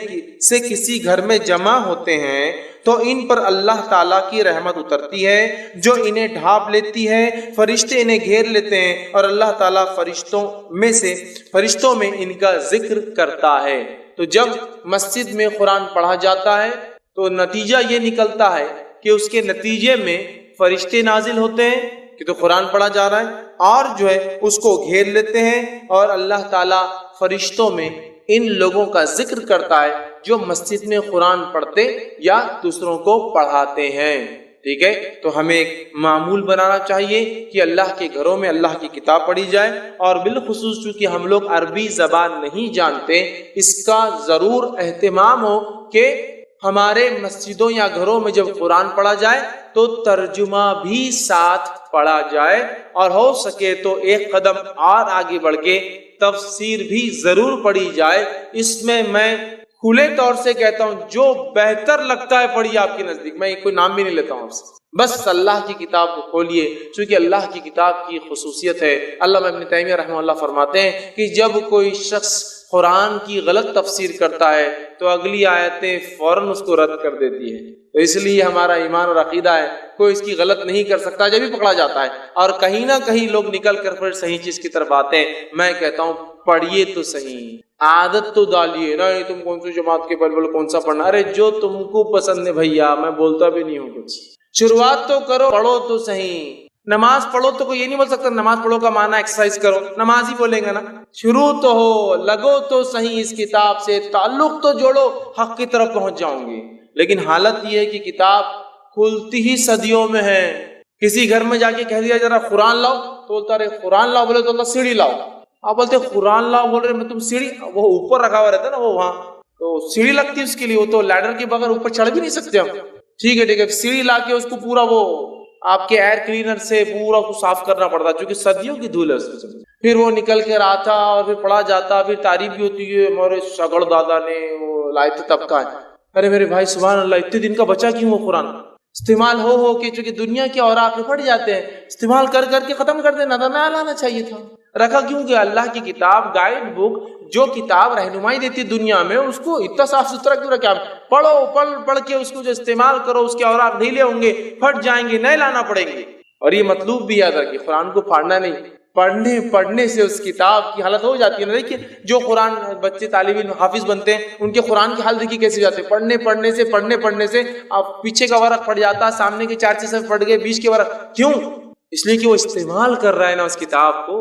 سے کسی گھر میں جمع ہوتے ہیں تو ان پر اللہ تعالیٰ کی رحمت اترتی ہے جو انہیں ڈھانپ لیتی ہے، فرشتے انہیں گھیر لیتے ہیں اور اللہ تعالیٰ فرشتوں میں ان کا ذکر کرتا ہے. تو جب مسجد میں قرآن پڑھا جاتا ہے تو نتیجہ یہ نکلتا ہے کہ اس کے نتیجے میں فرشتے نازل ہوتے ہیں کہ تو قرآن پڑھا جا رہا ہے اور جو ہے اس کو گھیر لیتے ہیں اور اللہ تعالیٰ فرشتوں میں ان لوگوں کا ذکر کرتا ہے جو مسجد میں قرآن پڑھتے یا دوسروں کو پڑھاتے ہیں. ٹھیک ہے، تو ہمیں ایک معمول بنانا چاہیے کہ اللہ کے گھروں میں اللہ کی کتاب پڑھی جائے، اور بالخصوص چونکہ ہم لوگ عربی زبان نہیں جانتے اس کا ضرور اہتمام ہو کہ ہمارے مسجدوں یا گھروں میں جب قرآن پڑھا جائے تو ترجمہ بھی ساتھ پڑھا جائے، اور ہو سکے تو ایک قدم اور آگے بڑھ کے تفسیر بھی ضرور پڑھی جائے. اس میں کھلے طور سے کہتا ہوں جو بہتر لگتا ہے پڑھیے آپ کے نزدیک، میں کوئی نام بھی نہیں لیتا ہوں آپ سے، بس اللہ کی کتاب کو کھولیے، چونکہ اللہ کی کتاب کی خصوصیت ہے. علامہ ابن تیمیہ رحمہ اللہ فرماتے ہیں کہ جب کوئی شخص قرآن کی غلط تفسیر کرتا ہے تو اگلی آیتیں فوراً اس کو رد کر دیتی ہے. تو اس لیے ہمارا ایمان اور عقیدہ ہے کوئی اس کی غلط نہیں کر سکتا جب بھی پکڑا جاتا ہے، اور کہیں نہ کہیں لوگ نکل کر پھر صحیح چیز کی طرف آتے ہیں. میں کہتا ہوں پڑھیے تو صحیح، عادت تو ڈالیے نا، تم کون سی جماعت کے بلبل کون سا پڑھنا، ارے جو تم کو پسند ہے بھیا، میں بولتا بھی نہیں ہوں کچھ. شروعات تو کرو، پڑھو تو صحیح. نماز پڑھو تو کوئی یہ نہیں بول سکتا نماز پڑھو کا معنی ایکسرسائز کرو، نماز ہی بولیں گے نا. شروع تو ہو، لگو تو صحیح اس کتاب سے، تعلق تو جوڑو، حق کی طرف پہنچ جاؤں گے. لیکن حالت یہ ہے کہ کتاب کھلتی ہی صدیوں میں ہے. کسی گھر میں جا کے کہہ دیا ذرا قرآن لاؤ تو بولتا ارے قرآن لاؤ، بولے تو اللہ سیڑھی لاؤ. آپ بولتے قرآن لاؤ، بول رہے میں تم سیڑھی، وہ اوپر رکھا ہوا رہتا ہے نا وہ وہاں، تو سیڑھی لگتی ہے اس کے لیے، وہ تو لیڈر کے بغیر اوپر چڑھ بھی نہیں سکتے ہم. ٹھیک ہے، سیڑھی لا کے اس کو پورا وہ آپ کے ایئر کلینر سے پورا کو صاف کرنا پڑتا چونکہ صدیوں کی دھول ہے اس میں. پھر وہ نکل کر آتا اور پھر پڑھا جاتا، پھر تعریف بھی ہوتی ہے ہمارے شگڑ دادا نے وہ لائے تھے تب کا ہے. ارے میرے بھائی سبحان اللہ، اتنے دن کا بچا کیوں وہ قرآن استعمال ہو کے، چونکہ دنیا کے اوراق پڑ جاتے ہیں، استعمال کر کے ختم کر دینا تھا، نہ لانا چاہیے تھا. رکھا کیوں کہ اللہ کی کتاب گائیڈ بک جو کتاب رہنمائی دیتی دنیا میں، اس کو اتنا صاف ستھرا کیوں رکھا؟ پڑھو، پڑھ کے اس کو جو استعمال کرو، اس کے اوراق ڈھیلے ہوں گے، پھٹ جائیں گے، نئے لانا پڑیں گے. اور یہ مطلوب بھی یاد رکھیے، قرآن کو پھاڑنا نہیں، پڑھنے سے اس کتاب کی حالت ہو جاتی ہے نا. دیکھیے جو قرآن بچے طالب علم حافظ بنتے ہیں ان کے قرآن کی حالت دیکھیے کیسے جاتے ہیں، پڑھنے سے اب پیچھے کا ورق پڑ جاتا، سامنے کے 4 صفحے پڑھ گئے، بیچ کے ورق. کیوں؟ اس لیے کہ وہ استعمال کر رہا ہے نا، اس کتاب کو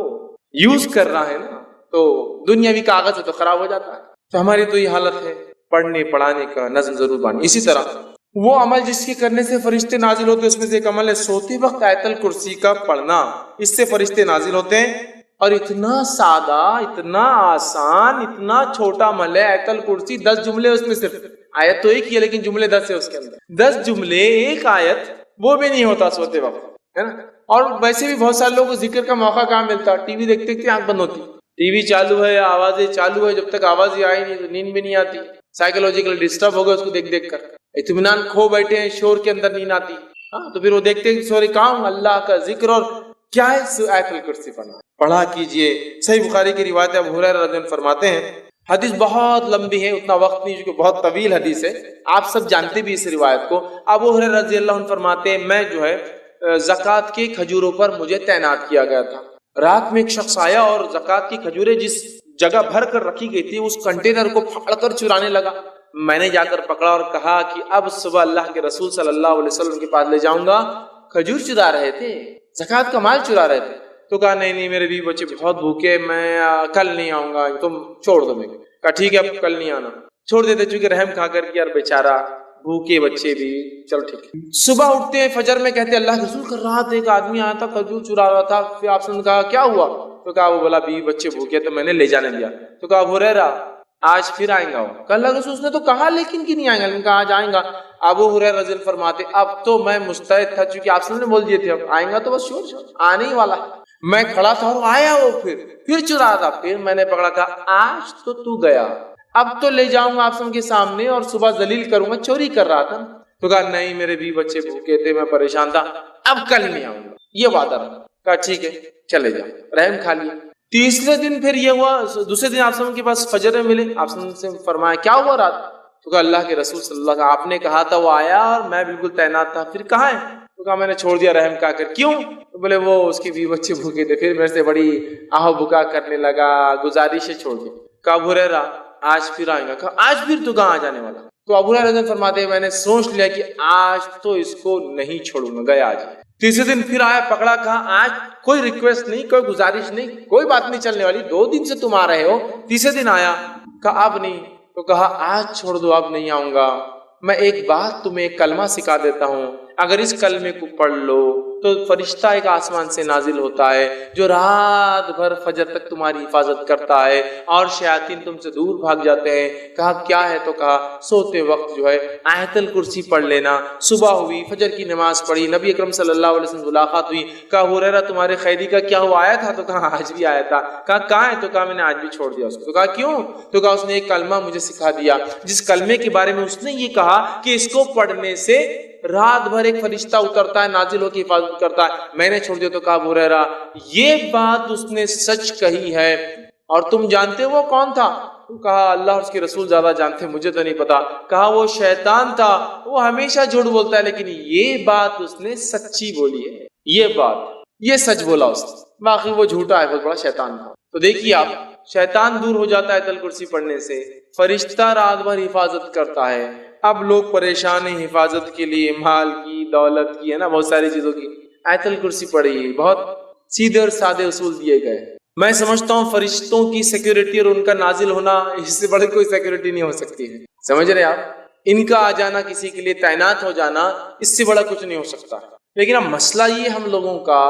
یوز کر رہا ہے نا. تو دنیاوی کاغذ ہے تو خراب ہو جاتا ہے. تو ہماری تو یہ حالت ہے، پڑھنے پڑھانے کا نظم ضرور بانی. اسی طرح وہ عمل جس کے کرنے سے فرشتے نازل ہوتے ہیں اس میں سے ایک عمل ہے سوتے وقت آیت الکرسی کا پڑھنا. اس سے فرشتے نازل ہوتے ہیں، اور اتنا سادہ، اتنا آسان، اتنا چھوٹا عمل ہے آیت الکرسی. 10 جملے اس میں، صرف آیت تو ایک ہی ہے لیکن جملے 10 ہے اس کے اندر. 10 جملے، ایک آیت، وہ بھی نہیں ہوتا سوتے وقت، ہے نا. اور ویسے بھی بہت سارے لوگوں کو ذکر کا موقع کہاں ملتا، ٹی وی دیکھتے دیکھتے آنکھ بند ہوتی، ٹی وی چالو ہے، آوازیں چالو ہے، جب تک آواز ہی آئی نہیں تو نیند بھی نہیں آتی. سائیکولوجیکل ڈسٹرب ہو گئے اس کو دیکھ دیکھ کر، اطمینان کھو بیٹھے ہیں، شور کے اندر نیند آتی. تو پھر وہ دیکھتے ہیں سوری کام اللہ کا ذکر، اور کیا ہے آیت الکرسی پڑھنا. پڑھا کیجئے. صحیح بخاری کی روایت ہے، ابو ہریرہ رضی اللہ عنہ فرماتے ہیں حدیث بہت لمبی ہے، اتنا وقت نہیں چونکہ بہت طویل حدیث ہے، آپ سب جانتے بھی اس روایت کو۔ ابو ہریرہ رضی اللہ عنہ فرماتے ہیں میں جو ہے زکوٰۃ کے کھجوروں پر مجھے تعینات کیا گیا تھا۔ رات میں ایک شخص آیا اور زکوٰۃ کی کھجوریں جس جگہ بھر کر رکھی گئی تھی اس کنٹینر کو پھاڑ کر چرانے لگا۔ میں نے جا کر پکڑا اور کہا کہ اب صبح اللہ کے رسول صلی اللہ علیہ وسلم کے پاس لے جاؤں گا۔ کھجور چرا رہے تھے، زکوٰۃ کا مال چرا رہے تھے۔ تو کہا نہیں میرے بیوی بچے بہت بھوکے، میں کل نہیں آؤں گا، تم چھوڑ دو میرے۔ کہا ٹھیک ہے اب کل نہیں آنا، چھوڑ دیتے، چونکہ رحم کھا کر کے یار بیچارہ بھوکے بچے بھی، چلو ٹھیک ہے۔ صبح اٹھتے ہیں فجر میں، کہتے اللہ کے رسول کر رہا تھا ایک آدمی آیا تھا کھجور چرا رہا تھا، پھر آپ نے کہا کیا ہوا؟ تو کہا وہ بولا بیوی بچے بھوکے تو میں نے لے جانے دیا۔ تو کہا ابو ہریرہ آج پھر آئیں گا وہ؟ کہ اللہ کے رسول اس نے تو کہا لیکن کی نہیں آئیں گا، لیکن کہا آج آئیں گا۔ ابو ہریرہ رضی اللہ عنہ فرماتے اب تو میں مستعد تھا، چونکہ آپ نے بول دیے تھے اب آئیں گا تو بس شور آنے ہی والا۔ میں کھڑا تھا اور آیا وہ پھر چرا تھا، پھر میں نے پکڑا، کہا آج تو گیا، اب تو لے جاؤں گا آپ کے سامنے اور صبح ذلیل کروں گا، چوری کر رہا تھا۔ تو کہا نہیں میرے بھی بچے بھوکے تھے، میں پریشان تھا، اب کل نہیں آؤں گا، یہ وعدہ رہا۔ کہا ٹھیک ہے چلے جاؤ، رحم کھا لیا۔ تیسرے دن پھر یہ ہوا، دوسرے دن آپ کے پاس فجر میں ملے، آپ سے فرمایا کیا ہوا رات؟ تو کہا اللہ کے رسول صلی اللہ علیہ وسلم آپ نے کہا تھا وہ آیا اور میں بالکل تعینات تھا، پھر کہاں ہے؟ تو کہا میں نے چھوڑ دیا رحم کھا کر۔ کیوں؟ تو بولے وہ اس کی بیوی بچے بھوکے تھے، پھر میرے سے بڑی آہو بکا کرنے لگا، گزارش ہے چھوڑ دیا۔ کہا ابو ہریرہ آج پھر آئیں گا؟ کہا آج پھر تو کہاں آ جانے والا؟ تو ابو ہریرہ فرماتے ہیں میں نے سوچ لیا کہ آج تو اس کو نہیں چھوڑوں گا، گیا آج۔ تیسرے دن پھر آیا، پکڑا، کہا آج کوئی ریکویسٹ نہیں، کوئی گزارش نہیں، کوئی بات نہیں چلنے والی، 2 دن سے تم آ رہے ہو۔ تیسرے دن آیا، کہا اب نہیں، تو کہا آج چھوڑ دو، اب نہیں آؤں گا۔ میں ایک بات تمہیں ایک کلمہ سکھا دیتا ہوں، اگر اس کلمے کو پڑھ لو تو فرشتہ ایک آسمان سے نازل ہوتا ہے جو رات بھر فجر تک تمہاری حفاظت کرتا ہے اور شیاطین تم سے دور بھاگ جاتے ہیں۔ کہا کیا ہے؟ تو کہا سوتے وقت جو ہے آیت الکرسی پڑھ لینا۔ صبح ہوئی، فجر کی نماز پڑھی، نبی اکرم صلی اللہ علیہ وسلم ملاقات ہوئی۔ کہا ابو ہریرہ تمہارے قیدی کا کیا ہوا، آیا تھا؟ تو کہا آج بھی آیا تھا۔ کہا کہاں ہے؟ تو کہا میں نے آج بھی چھوڑ دیا اس کو۔ تو کہا کیوں؟ تو کہا اس نے ایک کلمہ مجھے سکھا دیا جس کلمے کے بارے میں اس نے یہ کہا کہ اس کو پڑھنے سے رات بھر ایک فرشتہ اترتا ہے، نازل ہو کے حفاظت کرتا ہے، میں نے چھوڑ دیا۔ تو کہا ابو ہریرہ یہ بات اس نے سچ کہی ہے، اور تم جانتے ہو وہ کون تھا؟ تو کہا اللہ اور اس کے رسول زیادہ جانتے، مجھے تو نہیں پتا۔ کہا وہ شیطان تھا، وہ ہمیشہ جھوٹ بولتا ہے لیکن یہ بات اس نے سچی بولی ہے، یہ سچ بولا اس نے، باقی وہ جھوٹا ہے، بہت بڑا شیطان تھا۔ تو دیکھیے آپ، شیطان دور ہو جاتا ہے آیت الکرسی پڑھنے سے، فرشتہ رات بھر حفاظت کرتا ہے۔ اب لوگ پریشان ہیں حفاظت کے لیے، مال کی، دولت کی، ہے نا، بہت ساری چیزوں کی، آیت الکرسی پڑھی، بہت سیدھے اور سادے اصول دیے گئے۔ میں سمجھتا ہوں فرشتوں کی سیکیورٹی اور ان کا نازل ہونا اس سے بڑی کوئی سیکیورٹی نہیں ہو سکتی ہے، سمجھ رہے آپ؟ ان کا آ جانا، کسی کے لیے تعینات ہو جانا، اس سے بڑا کچھ نہیں ہو سکتا۔ لیکن اب مسئلہ یہ ہم لوگوں کا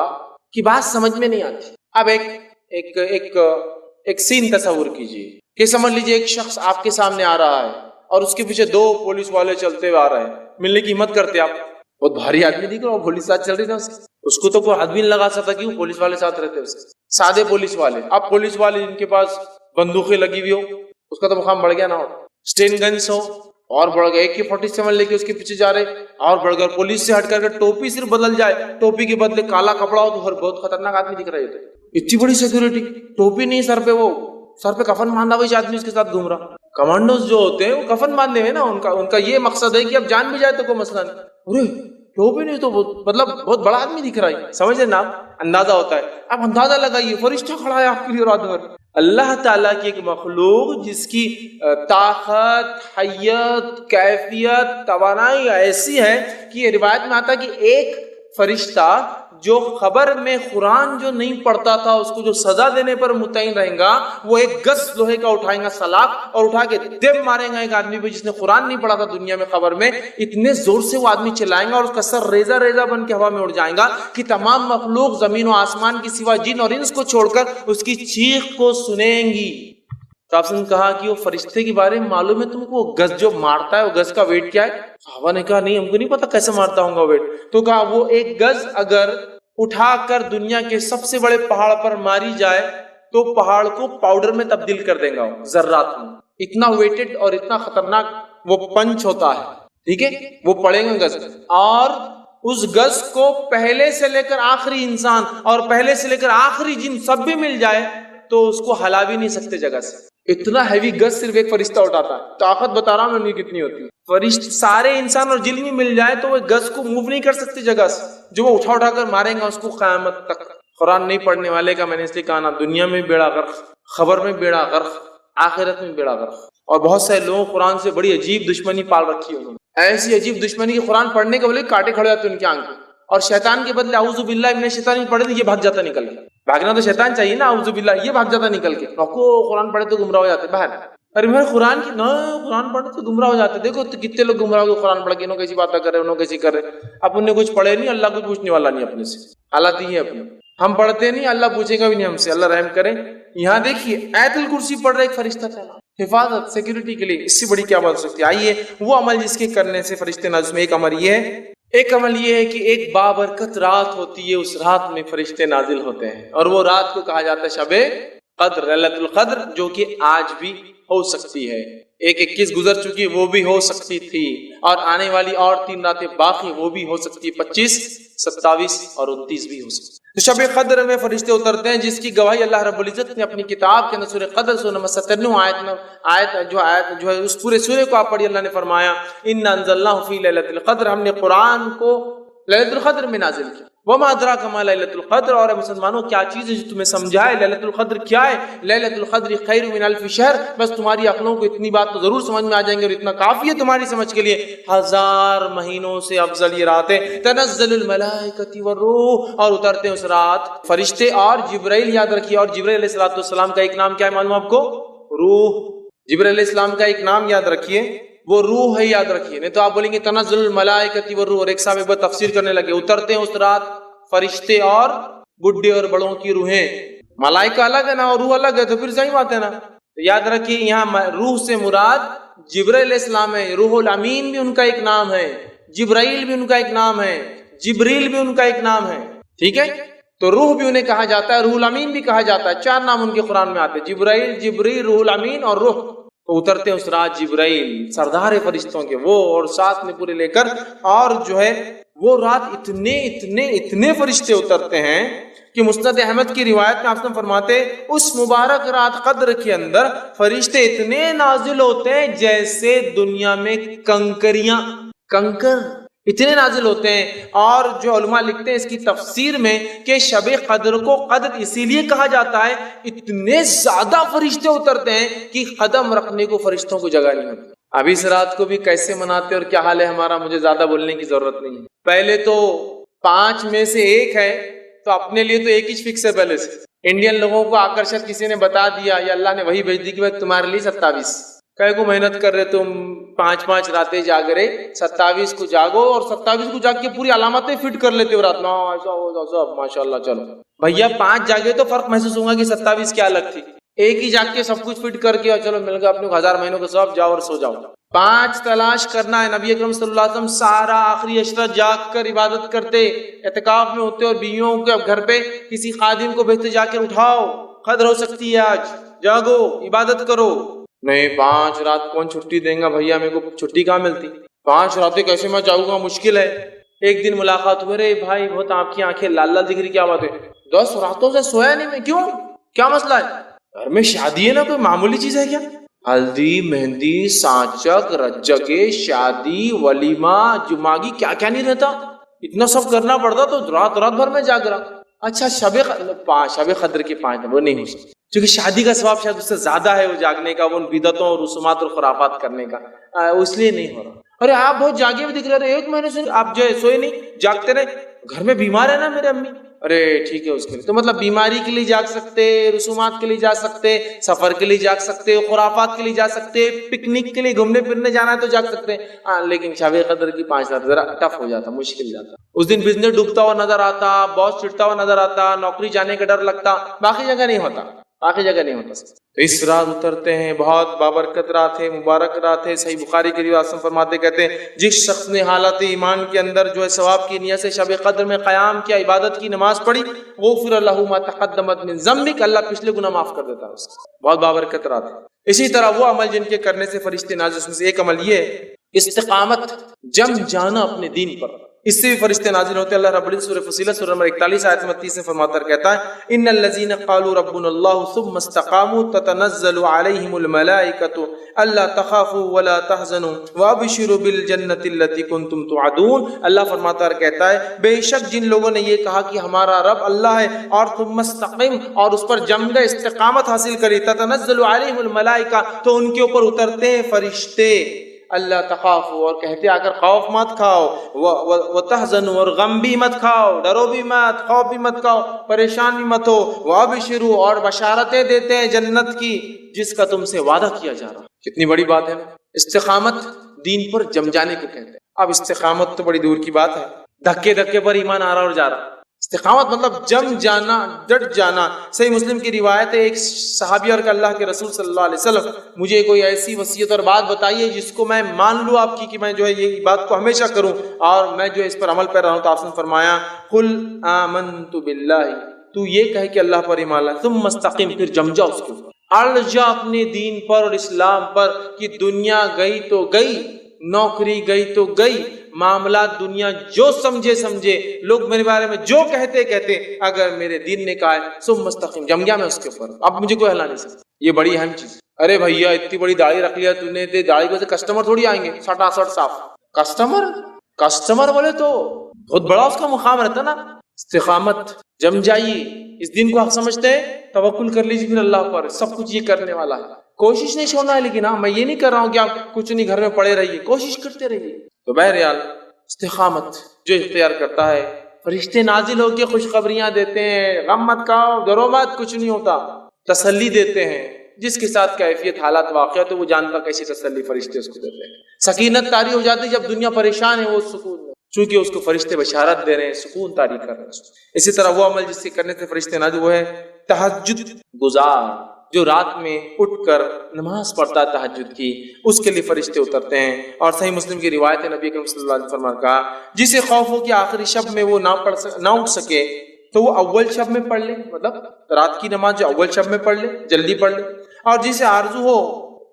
کہ بات سمجھ میں نہیں آتی۔ اب ایک سین تصور کیجیے کہ سمجھ لیجیے ایک شخص آپ کے سامنے آ رہا ہے اور اس کے پیچھے 2 پولیس والے چلتے ہوئے آ رہے ہیں، ملنے کی ہمت کرتے آپ، بہت بھاری آدمی دکھ رہا، وہ پولیس ساتھ چل رہی تھا، اس کو تو کوئی آدمی نہیں لگا سکتا کہ وہ پولیس والے ساتھ رہتے، اس سادے پولیس والے۔ اب پولیس والے جن کے پاس بندوقیں لگی ہوئی ہو، اس کا تو مقام بڑھ گیا نہ ہو، اسٹین گنس ہو اور بڑھ گیا، AK-47 لے کے اس کے پیچھے جا رہے اور بڑھ گیا، پولیس سے ہٹ کر کے ٹوپی صرف بدل جائے، ٹوپی کے بدلے کالا کپڑا ہو تو بہت خطرناک آدمی دکھ رہا ہے۔ اتنی بڑی سیکورٹی، ٹوپی نہیں سر پہ، وہ سر پہ کفن باندھا ہوا آدمی اس کے ساتھ گھوم رہا۔ کمانڈوز جو ہوتے ہیں وہ کفن باندھے ہوئے نا، ان کا یہ مقصد ہے کہ اب جان بھی جائے تو کوئی مسئلہ نہیں، ارے ٹوپی نہیں تو مطلب بہت بڑا آدمی دکھ رہا ہے، سمجھ رہے نا، اندازہ ہوتا ہے۔ اب اندازہ لگائیے فرشتہ کھڑا ہے آپ کے لیے رات بھر، اللہ تعالیٰ کی ایک مخلوق جس کی طاقت، حیت، کیفیت، توانائی ایسی ہے کہ یہ روایت میں آتا ہے کہ ایک فرشتہ جو خبر میں قرآن جو نہیں پڑھتا تھا اس کو جو سزا دینے پر متعین رہیں گا، وہ ایک گز لوہے کا اٹھائیں گا سلاخ اور اٹھا کے دم ماریں گا ایک آدمی پہ جس نے قرآن نہیں پڑھا تھا دنیا میں، خبر میں اتنے زور سے وہ آدمی چلائیں گا اور اس کا سر ریزہ ریزہ بن کے ہوا میں اڑ جائیں گا کہ تمام مخلوق زمین و آسمان کی سوا جن اور انس کو چھوڑ کر اس کی چیخ کو سنیں گی۔ تو آپ نے کہا کہ وہ فرشتے کے بارے میں معلوم ہے تم کو، وہ گز جو مارتا ہے وہ گز کا ویٹ کیا ہے؟ صحابہ نے کہا نہیں ہم کو نہیں پتا کیسے مارتا ہوں گا ویٹ۔ تو کہا وہ ایک گز اگر اٹھا کر دنیا کے سب سے بڑے پہاڑ پر ماری جائے تو پہاڑ کو پاؤڈر میں تبدیل کر دے گا، ذرات میں، اتنا ویٹڈ اور اتنا خطرناک وہ پنچ ہوتا ہے، ٹھیک ہے، وہ پڑے گا گز، اور اس گز کو پہلے سے لے کر آخری انسان اور پہلے سے لے کر آخری جن سب بھی مل جائے تو اس کو ہلا بھی نہیں سکتے جگہ سے، اتنا ہیوی گز صرف ایک فرشتہ اٹھاتا ہے. طاقت بتا رہا ہوں میں کتنی ہوتی ہے. فرشتے سارے انسان اور جن بھی مل جائے تو وہ گز کو موو نہیں کر سکتے جگہ سے, جو وہ اٹھا کر ماریں گا اس کو قیامت تک. قرآن نہیں پڑھنے والے کا میں نے اس لیے کہا نا, دنیا میں بیڑا غرق, خبر میں بیڑا غرق, آخرت میں بیڑا غرق. اور بہت سارے لوگوں قرآن سے بڑی عجیب دشمنی پال رکھی ہے انہوں نے, ایسی عجیب دشمنی کہ قرآن پڑھنے کے بولے کاٹے کھڑے ہوتے ان کی آنکھ میں, اور شیطان کے بدلے اعوذ باللہ من الشیطان پڑھے تو یہ بھاگ جاتا نکل کے. بھاگنا تو شیطان چاہیے نا, اعوذ باللہ, یہ بھاگ جاتا نکل کے. قرآن پڑھے تو گمراہ ہو جاتے باہر. ارے میرے قرآن کی نہ, قرآن پڑھے تو گمراہ ہو جاتے. دیکھو کتنے لوگ گمراہ ہو گئے قرآن پڑھ کے, انہوں کیسی باتیں کر رہے, انہوں کیسی کر رہے. اپن نے کچھ پڑھے نہیں, اللہ کو پوچھنے والا نہیں اپنے سے, حالات ہی ہے اپنے. ہم پڑھتے نہیں, اللہ پوچھے گا بھی نہیں ہم سے, اللہ رحم کرے. یہاں دیکھیے آیت الکرسی پڑھ رہا ایک فرشتہ تھا, حفاظت سیکورٹی کے لیے. اس سے بڑی کیا بات ہو سکتی ہے؟ آئیے وہ عمل جس کے کرنے سے فرشتے نازل میں, ایک عمل یہ ہے, ایک عمل یہ ہے کہ ایک بابرکت رات ہوتی ہے, اس رات میں فرشتے نازل ہوتے ہیں, اور وہ رات کو کہا جاتا ہے شب قدر, لیلۃ القدر, جو کہ آج بھی ہو سکتی ہے. 21 گزر چکی, وہ بھی ہو سکتی تھی, اور آنے والی اور 3 راتیں باقی, وہ بھی ہو سکتی ہے. 25, 27 اور 29 بھی ہو سکتی. تو شب قدر میں فرشتے اترتے ہیں, جس کی گواہی اللہ رب العزت نے اپنی کتاب کے اندر سورہ قدر سورہ نمبر 97 آیت جو ہے اس پورے سورے کو آپ پڑھیے. اللہ نے فرمایا انا انزلناہ فی لیلۃ القدر, ہم نے قرآن کو لیلۃ القدر میں نازل کیا. وما ادراک ما لیلۃ القدر, اور مسلمانوں کیا چیز ہے جو تمہیں سمجھائے لیلۃ القدر کیا ہے. لیلۃ القدر خیر من الف شہر, بس تمہاری عقلوں کو اتنی بات تو ضرور سمجھ میں آ جائیں گے, اور اتنا کافی ہے تمہاری سمجھ کے لیے. 1000 مہینوں سے افضل یہ رات ہے. تنزل الملائکۃ والروح, اور اترتے ہیں اس رات فرشتے اور جبرائیل. یاد رکھیے, اور جبرائیل علیہ الصلوۃ والسلام کا ایک نام کیا ہے معلوم آپ کو؟ روح. جبرائیل علیہ السلام کا ایک نام یاد رکھیے, وہ روح ہے, یاد رکھیے. نہیں تو آپ بولیں گے تنزل الملائکۃ والروح, اور ایک صاحب ایک بار تفسیر کرنے لگے. اترتے ہیں اس رات فرشتے اور بڈھے اور بڑوں کی روحیں. ملائکہ الگ ہے نا اور روح الگ ہے, تو پھر صحیح بات ہے نا. تو یاد رکھیے یہاں روح سے مراد جبرائیل علیہ السلام ہے. روح الامین بھی ان کا ایک نام ہے, جبرائیل بھی ان کا ایک نام ہے, جبریل بھی ان کا ایک نام ہے. ٹھیک ہے, تو روح بھی انہیں کہا جاتا ہے, روح الامین بھی کہا جاتا ہے. 4 نام ان کے قرآن میں آتے ہیں, جبرائیل, جبریل, روح الامین اور روح. تو اترتے ہیں اس رات جبرائیل, سردار فرشتوں کے وہ, اور ساتھ میں پورے لے کر, اور جو ہے وہ رات اتنے فرشتے اترتے ہیں کہ مسند احمد کی روایت میں آپ فرماتے اس مبارک رات قدر کے اندر فرشتے اتنے نازل ہوتے ہیں جیسے دنیا میں کنکر اتنے نازل ہوتے ہیں. اور جو علماء لکھتے ہیں اس کی تفسیر میں کہ شب قدر کو قدر اسی لیے کہا جاتا ہے, اتنے زیادہ فرشتے اترتے ہیں کہ قدم رکھنے کو فرشتوں کو جگہ نہیں ہوتی. اب اس رات کو بھی کیسے مناتے اور کیا حال ہے ہمارا, مجھے زیادہ بولنے کی ضرورت نہیں ہے. پہلے تو 5 میں سے 1 ہے, تو اپنے لیے تو 1 ہی فکس ہے. پہلے سے انڈین لوگوں کو آ کر شاید کسی نے بتا دیا یا اللہ نے وہی بھیج دی کہ تمہارے لیے 27. کہے کو محنت کر رہے تم, 5 راتیں جاگ رہے, 27 کو جاگو, اور 27 کو جاگ کے پوری علامتیں فٹ کر لیتے ہو رات میں, ایسا ہو سب ماشاء اللہ. چلو بھیا 5 جاگے تو فرق محسوس ہوگا کہ 27 کیا الگ تھی. 1 ہی جاگ کے سب کچھ فٹ کر کے, اور چلو مل گیا اپنے 1000 مہینوں کا سب, جاؤ اور سو جاؤ. 5 تلاش کرنا ہے. نبی اکرم صلی اللہ علیہ وسلم سارا آخری عشرہ جاگ کر عبادت کرتے, اعتکاف میں ہوتے, اور بیویوں کے گھر پہ کسی خادم کو بھیجتے, جا کے اٹھاؤ, قدر ہو سکتی ہے آج, جاگو عبادت کرو. نہیں 5 رات کون چھٹی دیں گا بھیا, میرے کو چھٹی کہاں ملتی, 5 راتیں کیسے میں جاؤں گا, مشکل ہے. ایک دن ملاقات ہوئے, رے بھائی بہت آپ کی آنکھیں لال لال دکھ رہی, کیا بات ہے؟ 10 راتوں سے سویا نہیں میں. کیوں, کیا مسئلہ ہے؟ گھر میں شادی ہے نا, کوئی معمولی چیز ہے کیا؟ ہلدی, مہندی, سانچک, رجگے, شادی, ولیمہ, جماگی, کیا کیا نہیں رہتا, اتنا سب کرنا پڑتا, تو رات بھر میں جاگ رہا. اچھا شب قدر کے 5 وہ نہیں ہو سکتا, کیونکہ شادی کا ثواب شاید اس سے زیادہ ہے, وہ جاگنے کا, وہ بدعتوں اور رسومات اور خرافات کرنے کا, اس لیے نہیں ہو رہا. ارے آپ بہت جاگے ہوئے دکھ رہے, 1 مہینے سے آپ جو ہے سوئے نہیں, جاگتے رہے. گھر میں بیمار ہے نا میرے امی, ارے ٹھیک ہے اس کے لیے, تو مطلب بیماری کے لیے جاگ سکتے, رسومات کے لیے جا سکتے, سفر کے لیے جاگ سکتے, خرافات کے لیے جا سکتے, پکنک کے لیے گھومنے پھرنے جانا ہے تو جاگ سکتے. لیکن شب قدر کی 5 رات ذرا ٹف ہو جاتا, مشکل جاتا. اس دن بزنس ڈوبتا ہوا نظر آتا, باس چڑھتا ہوا نظر آتا, نوکری جانے کا ڈر لگتا, باقی جگہ نہیں ہوتا. تو اس رات اترتے ہیں, بہت بابرکت رات ہے, مبارک رات ہے. صحیح بخاری کی روایت سے فرماتے کہتے ہیں جس شخص نے حالت ایمان کے اندر جو ہے ثواب کی نیت سے شب قدر میں قیام کیا, عبادت کی, نماز پڑھی, غفر لہ ما تقدمت من ذنبک, اللہ پچھلے گناہ معاف کر دیتا ہے اس کو. بہت بابرکت رات ہے. اسی طرح وہ عمل جن کے کرنے سے فرشتے نازل, اس میں سے ایک عمل یہ ہے استقامت, جم جانا اپنے دین پر. اس سے بھی فرشتے نازل ہوتے ہیں. اللہ رب العزت سورہ فصیلت سورہ نمبر 41 آیت نمبر 30 میں فرماتا ہے، کہتا ہے ان الذين قالوا ربنا الله ثم استقاموا تتنزل عليهم الملائكة الا تخافوا ولا تحزنوا وابشروا بالجنة التي كنتم توعدون. اللہ فرماتا ہے، کہتا ہے بے شک جن لوگوں نے یہ کہا کہ ہمارا رب اللہ ہے اور ثم استقم اور اس پر جم گئے، استقامت حاصل کری، تتنزل عليهم الملائكة تو ان کے اوپر اترتے ہیں فرشتے، اللہ تخافو اور کہتے اگر خوف مت کھاؤ، وتحزنوا اور غم بھی مت کھاؤ، ڈرو بھی مت، خوف بھی مت کھاؤ، پریشان بھی مت ہو، وابشروا اور بشارتیں دیتے ہیں جنت کی جس کا تم سے وعدہ کیا جا رہا. کتنی بڑی بات ہے نا. استقامت دین پر جم جانے کو کہتے ہیں. اب استقامت تو بڑی دور کی بات ہے، دھکے دھکے پر ایمان آ رہا اور جا رہا. استقامت مطلب جم جانا، ڈٹ جانا. صحیح مسلم کی روایت ہے، ایک صحابی اور کہ اللہ کے رسول صلی اللہ علیہ وسلم مجھے کوئی ایسی وصیت اور بات بتائیے جس کو میں مان لوں آپ کی کہ میں جو ہے یہ بات کو ہمیشہ کروں اور میں جو ہے اس پر عمل پیرا ہوں. تو آپ نے فرمایا قل آمنت باللہ، تو یہ کہے کہ اللہ پر ایمان لا، ثم استقم پھر جم جا اس کے اوپر، اڑ جا اپنے دین پر اور اسلام پر کہ دنیا گئی تو گئی، نوکری گئی تو گئی، معاملات دنیا جو سمجھے لوگ میرے بارے میں جو کہتے اگر میرے دین نے کہا ہے ثم مستقیم، جم گیا میں اس کے اوپر، اب مجھے کوئی ہلا نہیں سکتا. یہ بڑی اہم چیز. ارے بھیا اتنی بڑی داڑھی رکھ لیا تو نے، داڑھی کو سے کسٹمر تھوڑی آئیں گے سٹا سٹ صاف. کسٹمر بولے تو بہت بڑا اس کا مقام رہتا نا. استقامت، جم جائیے، اس دن کو آپ سمجھتے ہیں، توکل کر لیجیے پھر اللہ پر، سب کچھ یہ کرنے والا ہے. کوشش نہیں چھوڑنا ہے، لیکن ہاں میں یہ نہیں کر رہا ہوں کہ آپ کچھ نہیں گھر میں پڑے رہیے، کوشش کرتے رہیے. تو بہرحال استقامت جو اختیار کرتا ہے، فرشتے نازل ہو کے خوشخبریاں دیتے ہیں، غم مت کھاؤ، ڈرو مت، کچھ نہیں ہوتا، تسلی دیتے ہیں. جس کے ساتھ کیفیت حالات واقع تو وہ جانتا کیسی تسلی فرشتے اس کو دیتے ہیں. سکینت طاری ہو جاتی جب دنیا پریشان ہے، وہ سکون میں، چونکہ اس کو فرشتے بشارت دے رہے ہیں، سکون طاری کر رہے ہیں. اسی طرح وہ عمل جس سے کرنے سے فرشتے نازل، وہ ہے تہجد گزار، جو رات میں اٹھ کر نماز پڑھتا ہے تہجد کی، اس کے لیے فرشتے اترتے ہیں. اور صحیح مسلم کی روایت ہے، نبی کریم صلی اللہ علیہ وسلم کا جسے خوف ہو کہ آخری شب میں وہ نہ اٹھ سکے تو وہ اول شب میں پڑھ لے، مطلب رات کی نماز جو اول شب میں پڑھ لے، جلدی پڑھ لے. اور جسے آرزو ہو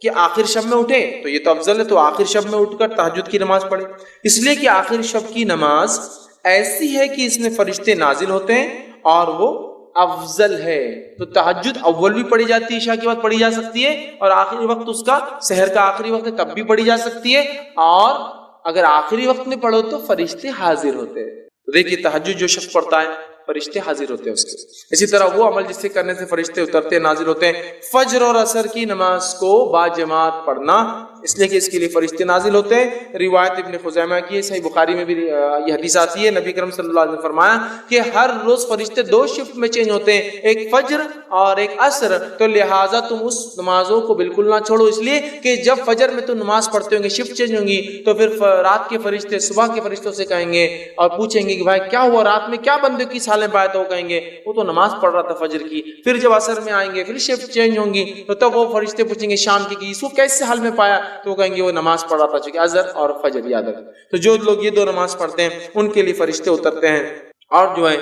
کہ آخر شب میں اٹھے تو یہ تو افضل ہے، تو آخر شب میں اٹھ کر تہجد کی نماز پڑھے، اس لیے کہ آخر شب کی نماز ایسی ہے کہ اس میں فرشتے نازل ہوتے ہیں اور وہ افضل ہے. تو تہجد اول بھی پڑھی جاتی ہے، عشاء کے بعد پڑھی جا سکتی ہے، اور آخری وقت اس کا سحر کا آخری وقت ہے تب بھی پڑھی جا سکتی ہے، اور اگر آخری وقت میں پڑھو تو فرشتے حاضر ہوتے ہیں. تو دیکھیے تہجد جو شخص پڑھتا ہے فرشتے حاضر ہوتے ہیں اس کے. اسی طرح وہ عمل جس سے کرنے سے فرشتے اترتے نازل ہوتے ہیں، فجر اور عصر کی نماز کو با جماعت پڑھنا، اس لیے کہ اس کے لیے فرشتے نازل ہوتے ہیں. روایت ابن خزیمہ کی ہے، صحیح بخاری میں بھی یہ حدیث آتی ہے، نبی کریم صلی اللہ علیہ وسلم نے فرمایا کہ ہر روز فرشتے 2 شفٹ میں چینج ہوتے ہیں، ایک فجر اور ایک عصر، تو لہٰذا تم اس نمازوں کو بالکل نہ چھوڑو، اس لیے کہ جب فجر میں تم نماز پڑھتے ہوں گے، شفٹ چینج ہوں گی، تو پھر رات کے فرشتے صبح کے فرشتوں سے کہیں گے اور پوچھیں گے کہ بھائی کیا ہوا، رات میں کیا بندے کی سالیں پایا؟ تو کہیں گے وہ تو نماز پڑھ رہا تھا فجر کی. پھر جب عصر میں آئیں گے، پھر شفٹ چینج ہوں گی، تو تب وہ فرشتے پوچھیں گے شام کی کہ اس کو کیسے حال میں پایا؟ تو وہ کہیں گے وہ نماز پڑھ رہا تھا، چونکہ عصر اور فجر یاد ہے. تو جو لوگ یہ 2 نماز پڑھتے ہیں ان کے لیے فرشتے اترتے ہیں. اور جو ہے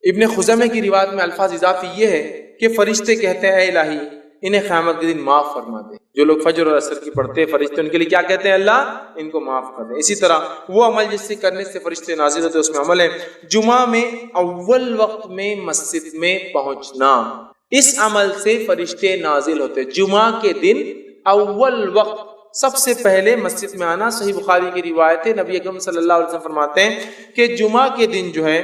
ابن خزیمہ کی روایت میں الفاظ اضافی یہ ہے کہ فرشتے کہتے ہیں اے الہی انہیں قیامت کے دن معاف فرما دے. جو لوگ فجر اور عصر کی پڑھتے ہیں فرشتے ان کے لیے کیا کہتے ہیں؟ اللہ ان کو معاف کر دے. اسی طرح وہ عمل جس سے کرنے سے فرشتے نازل ہوتے ہیں، اس میں عمل ہے جمعہ میں اول وقت میں مسجد میں پہنچنا. اس عمل سے فرشتے نازل ہوتے ہیں. جمعہ کے دن اول وقت سب سے پہلے مسجد میں آنا. صحیح بخاری کی روایت ہے، نبی اکرم صلی اللہ علیہ وسلم فرماتے ہیں کہ جمعہ کے دن جو ہے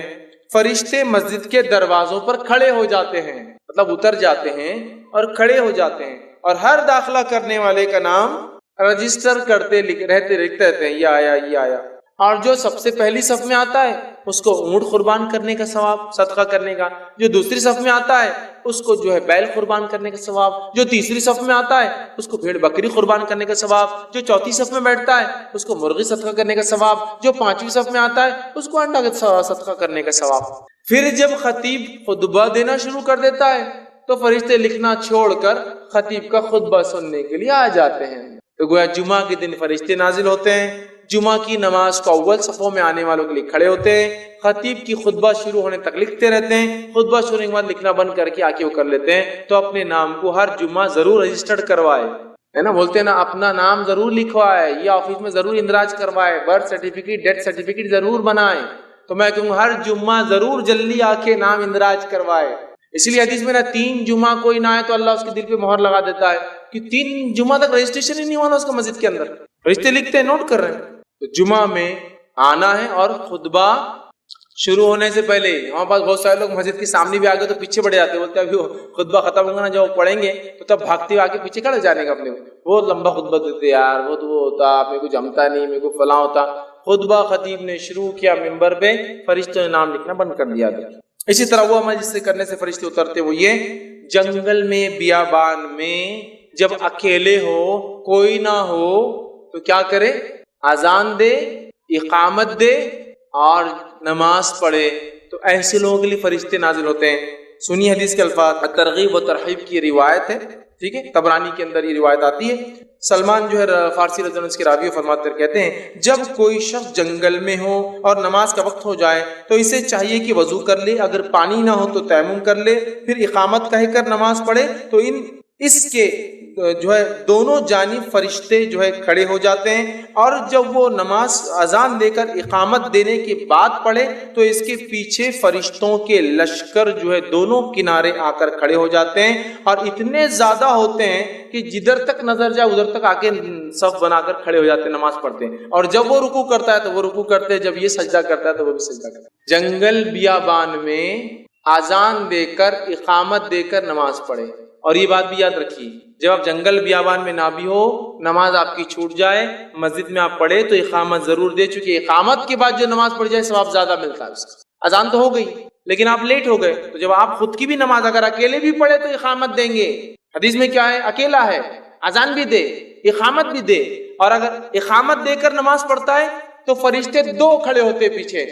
فرشتے مسجد کے دروازوں پر کھڑے ہو جاتے ہیں، مطلب اتر جاتے ہیں اور کھڑے ہو جاتے ہیں، اور ہر داخلہ کرنے والے کا نام رجسٹر کرتے لکھتے رہتے ہیں، یہ آیا یہ آیا. اور جو سب سے پہلی صف میں آتا ہے اس کو اونٹ قربان کرنے کا ثواب، صدقہ کرنے کا. جو دوسری صف میں آتا ہے اس کو جو ہے بیل قربان کرنے کا ثواب. جو تیسری صف میں آتا ہے اس کو بھیڑ بکری قربان کرنے کا ثواب. جو چوتھی صف میں بیٹھتا ہے اس کو مرغی صدقہ کرنے کا ثواب. جو 5ویں صف میں آتا ہے اس کو انڈا صدقہ کرنے کا ثواب. پھر جب خطیب خطبہ دینا شروع کر دیتا ہے تو فرشتے لکھنا چھوڑ کر خطیب کا خطبہ سننے کے لیے آ جاتے ہیں. تو گویا جمعہ کے دن فرشتے نازل ہوتے ہیں. جمعہ کی نماز کو اول صفوں میں آنے والوں کے لیے کھڑے ہوتے ہیں. خطیب کی خطبہ شروع ہونے تک لکھتے رہتے ہیں. خطبہ شروع کے بعد لکھنا بند کر کے آگے وہ کر لیتے ہیں. تو اپنے نام کو ہر جمعہ ضرور رجسٹرڈ کروائے. ہے نا, بولتے ہیں نا اپنا نام ضرور لکھوائے, یہ آفس میں ضرور اندراج کروائے, برتھ سرٹیفکیٹ ڈیتھ سرٹیفکیٹ ضرور بنائے. تو میں کہوں ہر جمعہ ضرور جلدی آ کے نام اندراج کروائے. اسی لیے حدیث میں نا 3 جمعہ کوئی نہ آئے تو اللہ اس کے دل پہ مہر لگا دیتا ہے کہ 3 جمعہ تک رجسٹریشن ہی نہیں ہونا اس کا مسجد کے اندر. رشتے لکھتے ہیں, نوٹ کر رہے ہیں. تو جمعہ میں آنا ہے اور خطبہ شروع ہونے سے پہلے, ہمارے پاس بہت سارے لوگ مسجد کے سامنے بھی آگے تو پیچھے بڑھ جاتے, بولتے ہیں ابھی خطبہ ختم ہوگا نا جب پڑھیں گے تو تب بھاگتے ہوئے آگے پیچھے کھڑے جانے کا. اپنے بہت لمبا خطبہ دیتے یار, وہ تو وہ ہوتا, میرے کو جمتا نہیں, میرے کو فلاں ہوتا. خطبہ خطیب نے شروع کیا ممبر پہ, فرشتوں نے نام لکھنا بند کر دیا. اسی طرح وہ عمل جس سے کرنے سے فرشتے اترتے وہ یہ, جنگل میں بیابان میں جب اکیلے ہو کوئی نہ ہو تو کیا کرے, اذان دے, اقامت دے اور نماز پڑھے. تو ایسے لوگوں کے لیے فرشتے نازل ہوتے ہیں. سنی حدیث کے الفاظ, ترغیب و ترہیب کی روایت ہے, ٹھیک ہے, طبرانی کے اندر یہ روایت آتی ہے. سلمان جو ہے فارسی رضی اللہ عنہ اس کے راوی فرماتے ہیں, کہتے ہیں جب کوئی شخص جنگل میں ہو اور نماز کا وقت ہو جائے تو اسے چاہیے کہ وضو کر لے, اگر پانی نہ ہو تو تیمم کر لے, پھر اقامت کہہ کر نماز پڑھے. تو اس کے جو ہے دونوں جانب فرشتے جو ہے کھڑے ہو جاتے ہیں, اور جب وہ نماز اذان دے کر اقامت دینے کے بعد پڑھے تو اس کے پیچھے فرشتوں کے لشکر جو ہے دونوں کنارے آ کر کھڑے ہو جاتے ہیں, اور اتنے زیادہ ہوتے ہیں کہ جدھر تک نظر جائے ادھر تک آ کے صف بنا کر کھڑے ہو جاتے ہیں, نماز پڑھتے ہیں. اور جب وہ رکوع کرتا ہے تو وہ رکوع کرتے ہیں, جب یہ سجدہ کرتا ہے تو وہ بھی سجدہ کرتے ہیں. جنگل بیابان میں اذان دے کر اقامت دے کر نماز پڑھے. اور یہ بات بھی یاد رکھیے, جب آپ جنگل بیابان میں نہ بھی ہو, نماز آپ کی چھوٹ جائے, مسجد میں آپ پڑھے تو اقامت ضرور دے, چونکہ اقامت کے بعد جو نماز پڑھ جائے ثواب زیادہ ملتا ہے اس کا. اذان تو ہو گئی لیکن آپ لیٹ ہو گئے, تو جب آپ خود کی بھی نماز اگر اکیلے بھی پڑھے تو اقامت دیں گے. حدیث میں کیا ہے, اکیلا ہے, اذان بھی دے, اقامت بھی دے. اور اگر اقامت دے کر نماز پڑھتا ہے تو فرشتے 2 کھڑے ہوتے پیچھے.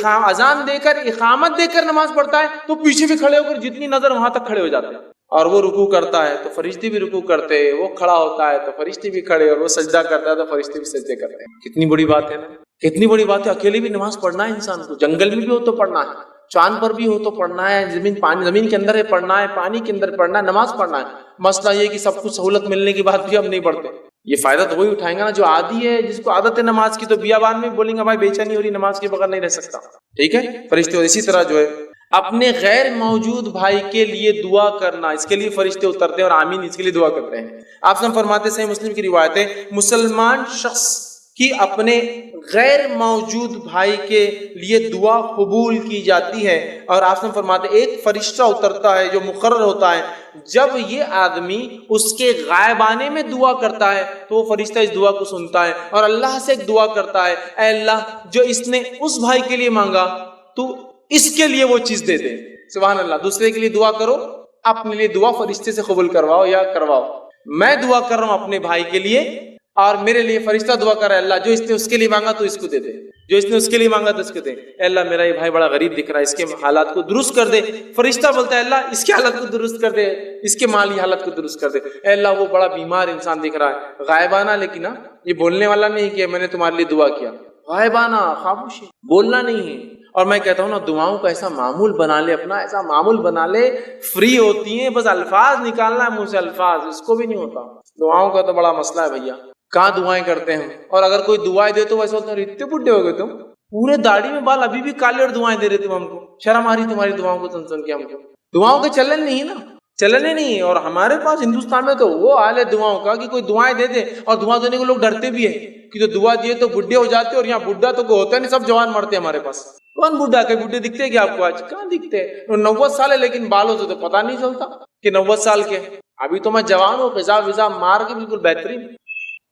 اذان دے کر اقامت دے کر نماز پڑھتا ہے تو پیچھے بھی کھڑے ہو کر جتنی نظر وہاں تک کھڑے ہو جاتے ہیں. اور وہ رکوع کرتا ہے تو فرشتے بھی رکوع کرتے ہیں, وہ کھڑا ہوتا ہے تو فرشتے بھی کھڑے, اور وہ سجدہ کرتا ہے تو فرشتے بھی سجدے کرتے ہیں. کتنی بڑی بات ہے نا, کتنی بڑی بات ہے. اکیلے بھی نماز پڑھنا ہے انسان کو, جنگل میں بھی ہو تو پڑھنا ہے, چاند پر بھی ہو تو پڑھنا ہے, زمین کے اندر ہے پڑھنا ہے, پانی کے اندر پڑھنا ہے, نماز پڑھنا ہے. مسئلہ یہ کہ سب کچھ سہولت ملنے کے بعد بھی ہم نہیں پڑھتے. یہ فائدہ تو وہی اٹھائیں گا نا جو عادی ہے, جس کو عادت ہے نماز کی. تو بیابان میں بولیں گے بھائی بے چینی ہو رہی, نماز کے بغیر نہیں رہ سکتا, ٹھیک ہے. فرشتے اسی طرح جو ہے اپنے غیر موجود بھائی کے لیے دعا کرنا, اس کے لیے فرشتے اترتے ہیں اور آمین اس کے لیے دعا کرتے ہیں. آپ سب فرماتے صحیح مسلم کی روایت ہے, مسلمان شخص کی اپنے غیر موجود بھائی کے لیے دعا قبول کی جاتی ہے. اور آپ سب فرماتے ایک فرشتہ اترتا ہے جو مقرر ہوتا ہے, جب یہ آدمی اس کے غائبانے میں دعا کرتا ہے تو وہ فرشتہ اس دعا کو سنتا ہے اور اللہ سے ایک دعا کرتا ہے, اے اللہ جو اس نے اس بھائی کے لیے مانگا تو اس کے لیے وہ چیز دے دے. سبحان اللہ. دوسرے کے لیے دعا کرو, اپنے لیے دعا فرشتے سے قبول کرواؤ یا کرواؤ. میں دعا کر رہا ہوں اپنے بھائی کے لیے اور میرے لیے فرشتہ دعا کر رہا ہے, اللہ جو اس نے اس کے لیے مانگا تو اس کو دے دے, جو اس نے اس کے لیے مانگا تو اس کو دے. اے اللہ میرا یہ بھائی بڑا غریب دکھ رہا ہے, اس کے حالات کو درست کر دے. فرشتہ بولتا ہے اللہ اس کے حالات کو درست کر دے, اس کے مالی حالت کو درست کر دے. اے اللہ وہ بڑا بیمار انسان دکھ رہا ہے, غائبانہ, لیکن یہ بولنے والا نہیں کہ میں نے تمہارے لیے دعا کیا, غائبانہ خاموشی, بولنا نہیں ہے. اور میں کہتا ہوں نا دعاؤں کا ایسا معمول بنا لے, اپنا ایسا معمول بنا لے, فری ہوتی ہیں, بس الفاظ نکالنا ہے منہ سے, الفاظ اس کو بھی نہیں ہوتا. دعاؤں کا تو بڑا مسئلہ ہے بھیا, کہاں دعائیں کرتے ہیں. اور اگر کوئی دعائیں دے تو ویسے ہوتا ہے اتنے بڈھے ہو گئے تم, پورے داڑھی میں بال ابھی بھی کالے اور دعائیں دے رہے تم ہم کو, شرم آ رہی تمہاری دعاؤں کو سن کے. ہم کو دعاؤں کا چلن نہیں ہے نا, چلن ہی نہیں ہے. اور ہمارے پاس ہندوستان میں تو وہ حال ہے دعاؤں کا کہ کوئی دعائیں دے دے, اور دعا دینے کو لوگ ڈرتے بھی ہیں کہ جو دعا دیے تو بڈھے ہو جاتے, اور یہاں بڈھا تو کوئی ہوتا نہیں, سب جوان مرتے ہیں ہمارے پاس. کون بڈھا, کہ بڈھے دکھتے ہیں کیا آپ کو آج, کہاں دکھتے ہیں. 90 سال ہے لیکن بالوں سے تو پتہ نہیں چلتا کہ 90 سال کے. ابھی تو میں جوان ہوں, غذا وزا مار کے بالکل بہترین,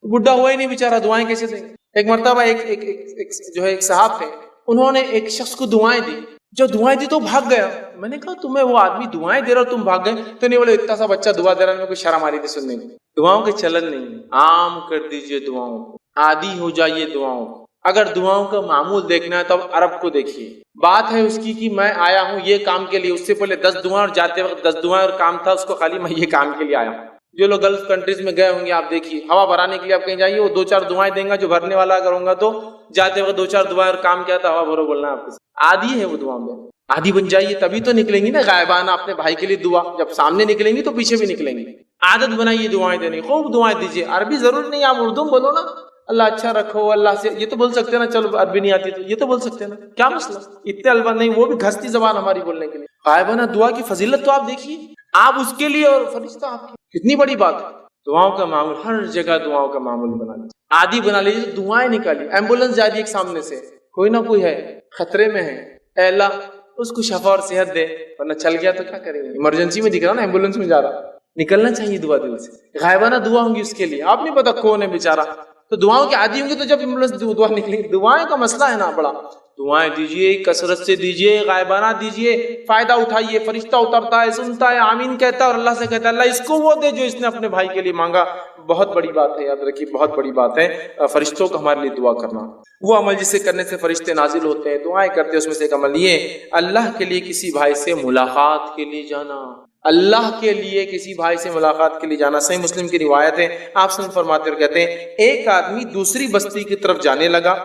بڈھا ہوا ہی نہیں بیچارہ, دعائیں کیسے دیں. ایک مرتبہ ایک صاحب تھے, انہوں نے ایک شخص کو دعائیں دی, جو دعائیں دی تو بھاگ گیا. میں نے کہا تمہیں وہ آدمی دعائیں دے رہا تم بھاگ گئے, تو نہیں بولے اتنا سا بچہ دعا دے رہا ہے, میں کوئی شرم آ رہی تھی سننے میں. دعاؤں کے چلن نہیں, عام کر دیجئے دعاؤں کو, عادی ہو جائیے دعاؤں کو. اگر دعاؤں کا معمول دیکھنا ہے تو اب عرب کو دیکھیے. بات ہے اس کی کہ میں آیا ہوں یہ کام کے لیے, اس سے پہلے 10 دعائیں اور جاتے وقت 10 دعائیں اور کام تھا اس کو, خالی میں یہ کام کے لیے آیا ہوں. جو لوگ گلف کنٹریز میں گئے ہوں گے آپ دیکھیے, ہوا بھرانے کے لیے آپ کہیں جائیے, وہ 2-4 دعائیں دیں گا, جو بھرنے والا اگر ہوں گا تو جاتے وقت 2-4 دعائیں اور کام کیا تھا ہوا بھرو بولنا ہے آپ کو. عادی ہے وہ دعا میں, عادی بن جائیے تبھی تو نکلیں گی نا غائبانہ اپنے بھائی کے لیے دعا. جب سامنے نکلیں گی تو پیچھے بھی نکلیں گی. عادت بنائیے دعائیں دینے کی، خوب دعائیں دیجیے. عربی ضروری نہیں، آپ اردو میں بولو نا، اللہ اچھا رکھو، اللہ سے، یہ تو بول سکتے ہیں نا. چلو عربی نہیں آتی تو یہ تو بول سکتے ہیں نا، کیا مسئلہ؟ اتنے الفاظ نہیں، وہ بھی گھستی زبان ہماری بولنے کے لیے. غائبانہ دعا کی فضیلت تو آپ دیکھیے، آپ اس کے لیے اور فرشتہ آپ کی، کتنی بڑی بات ہے. دعاؤں کا معمول ہر جگہ دعاؤں کا معمول بنا لیجیے، عادی بنا لیجیے. دعائیں نکالیے. ایمبولینس جا رہی ہے ایک سامنے سے، کوئی نہ کوئی ہے خطرے میں ہے، اے اللہ اس کو شفا اور صحت دے، ورنہ چل گیا تو کیا کریں گے. ایمرجنسی میں دکھ رہا نا، ایمبولینس میں جا رہا، نکلنا چاہیے دعا دل سے. غائبانہ دعا ہوں گی اس کے لیے، آپ نہیں پتا کون ہے بیچارہ. تو دعاؤں کے عادی ہوں گے تو جب ایمبولینس دعا نکلے گی. دعائیں کا مسئلہ ہے نا بڑا. دعائیں دیجیے، کثرت سے دیجیے، غائبانہ دیجیے، فائدہ اٹھائیے. فرشتہ اترتا ہے، سنتا ہے، آمین کہتا ہے اور اللہ سے کہتا ہے اللہ اس کو وہ دے جو اس نے اپنے بھائی کے لیے مانگا. بہت بڑی بات ہے، یاد رکھیے بہت بڑی بات ہے فرشتوں کو ہمارے لیے دعا کرنا. وہ عمل جسے کرنے سے فرشتے نازل ہوتے ہیں، دعائیں کرتے ہیں. اس میں سے ایک عمل یہ، اللہ کے لیے کسی بھائی سے ملاقات کے لیے جانا. اللہ کے لیے کسی بھائی سے ملاقات کے لیے جانا. صحیح مسلم کی روایت ہے، آپ صلی اللہ علیہ وسلم فرماتے اور کہتے ہیں ایک آدمی دوسری بستی کی طرف جانے لگا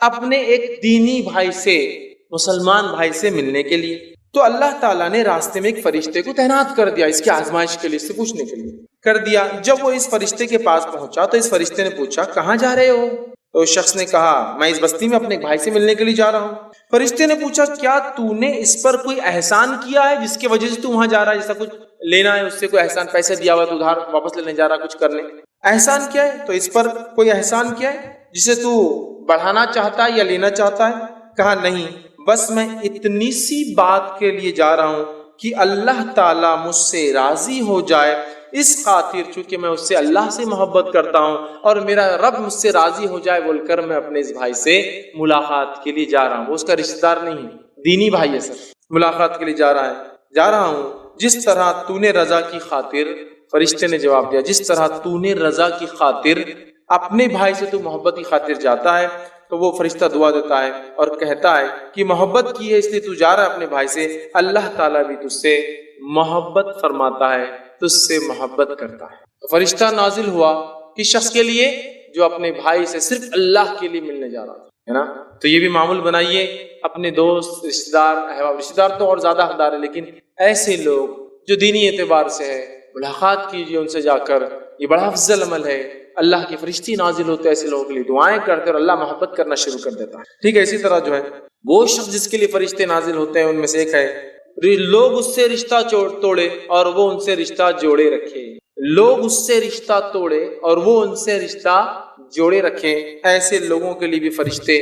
اپنے ایک دینی بھائی سے، مسلمان بھائی سے ملنے کے لیے. تو اللہ تعالیٰ نے راستے میں ایک فرشتے کو تعینات کر دیا اس کی آزمائش کے لیے، اس سے پوچھنے کے لیے کر دیا. جب وہ اس فرشتے کے پاس پہنچا تو اس فرشتے نے پوچھا کہاں جا رہے ہو؟ تو شخص نے کہا میں اس بستی میں اپنے بھائی سے ملنے کے لیے جا رہا ہوں. فرشتے نے پوچھا کیا تو نے اس پر کوئی احسان کیا ہے جس کی وجہ سے تو وہاں جا رہا ہے؟ جیسا کچھ لینا ہے اس سے، کوئی احسان، پیسے دیا ہوا تو ادھار واپس لینے جا رہا، کچھ کرنے، احسان کیا ہے؟ تو اس پر کوئی احسان کیا ہے جسے تو بڑھانا چاہتا ہے یا لینا چاہتا ہے؟ کہا نہیں، بس میں اتنی سی بات کے لیے جا رہا ہوں کہ اللہ تعالیٰ مجھ سے راضی ہو جائے، اس خاطر چونکہ میں اس سے اللہ سے محبت کرتا ہوں اور میرا رب مجھ سے راضی ہو جائے بول کر میں اپنے اس بھائی سے ملاقات کے لیے جا رہا ہوں. وہ اس کا رشتہ دار نہیں ہے، دینی بھائی ہے سر. ملاقات کے لیے جا رہا ہوں جس طرح تو نے رضا کی خاطر. فرشتے نے جواب دیا جس طرح تو نے رضا کی خاطر اپنے بھائی سے تو محبت کی خاطر جاتا ہے. تو وہ فرشتہ دعا دیتا ہے اور کہتا ہے کہ محبت کی ہے اس لیے تو جا رہا ہے اپنے بھائی سے، اللہ تعالیٰ بھی تجھ سے محبت فرماتا ہے، تجھ سے محبت کرتا ہے. تو فرشتہ نازل ہوا کس شخص کے لیے؟ جو اپنے بھائی سے صرف اللہ کے لیے ملنے جا رہا ہے نا. تو یہ بھی معمول بنائیے، اپنے دوست، رشتہ دار، احباب، رشتہ دار تو اور زیادہ حقدار ہے لیکن ایسے لوگ جو دینی اعتبار سے ہے ملاقات کیجیے ان سے جا کر. یہ بڑا افضل عمل ہے. اللہ کی فرشتی نازل ہوتے ایسے لوگوں کے لیے، دعائیں کرتے اور اللہ محبت کرنا شروع کر دیتا ہے. ٹھیک ہے، اسی طرح جو ہے وہ شخص جس کے لیے فرشتے نازل ہوتے ہیں ان میں سے ایک ہے لوگ اس سے رشتہ توڑے اور وہ ان سے رشتہ جوڑے رکھے. لوگ اس سے رشتہ توڑے اور وہ ان سے رشتہ جوڑے رکھے. ایسے لوگوں کے لیے بھی فرشتے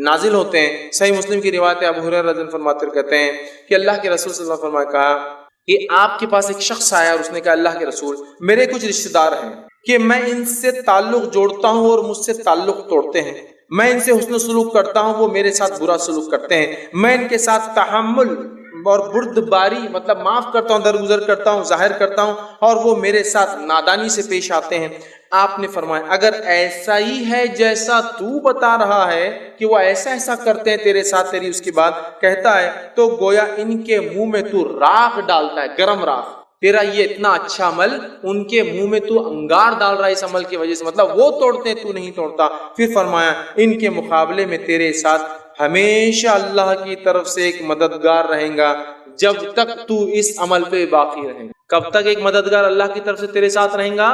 نازل ہوتے ہیں. صحیح مسلم کی روایت ہے، ابو ہریرہ رضی اللہ عنہ فرماتے کہتے ہیں کہ اللہ کے رسول صلی اللہ علیہ وسلم نے کہا کہ آپ کے پاس ایک شخص آیا اور اس نے کہا اللہ کے رسول میرے کچھ رشتہ دار ہیں کہ میں ان سے تعلق جوڑتا ہوں اور مجھ سے تعلق توڑتے ہیں. میں ان سے حسن سلوک کرتا ہوں، وہ میرے ساتھ برا سلوک کرتے ہیں. میں ان کے ساتھ تحمل اور بردباری مطلب معاف کرتا ہوں، درگزر کرتا ہوں، ظاہر کرتا ہوں اور وہ میرے ساتھ نادانی سے پیش آتے ہیں. آپ نے فرمایا اگر ایسا ہی ہے جیسا تو بتا رہا ہے کہ وہ ایسا کرتے ہیں تیرے ساتھ، تیری اس کی بات کہتا ہے، تو گویا ان کے منہ میں تو راکھ ڈالتا ہے، گرم راکھ. تیرا یہ اتنا اچھا عمل ان کے منہ میں تو انگار ڈال رہا ہے اس عمل کی وجہ سے، مطلب وہ توڑتے ہیں تو نہیں توڑتا. پھر فرمایا ان کے مقابلے میں تیرے ساتھ ہمیشہ اللہ کی طرف سے ایک مددگار رہیں گا جب تک تو اس عمل پہ باقی رہے گا. کب تک ایک مددگار اللہ کی طرف سے تیرے ساتھ رہیں گا؟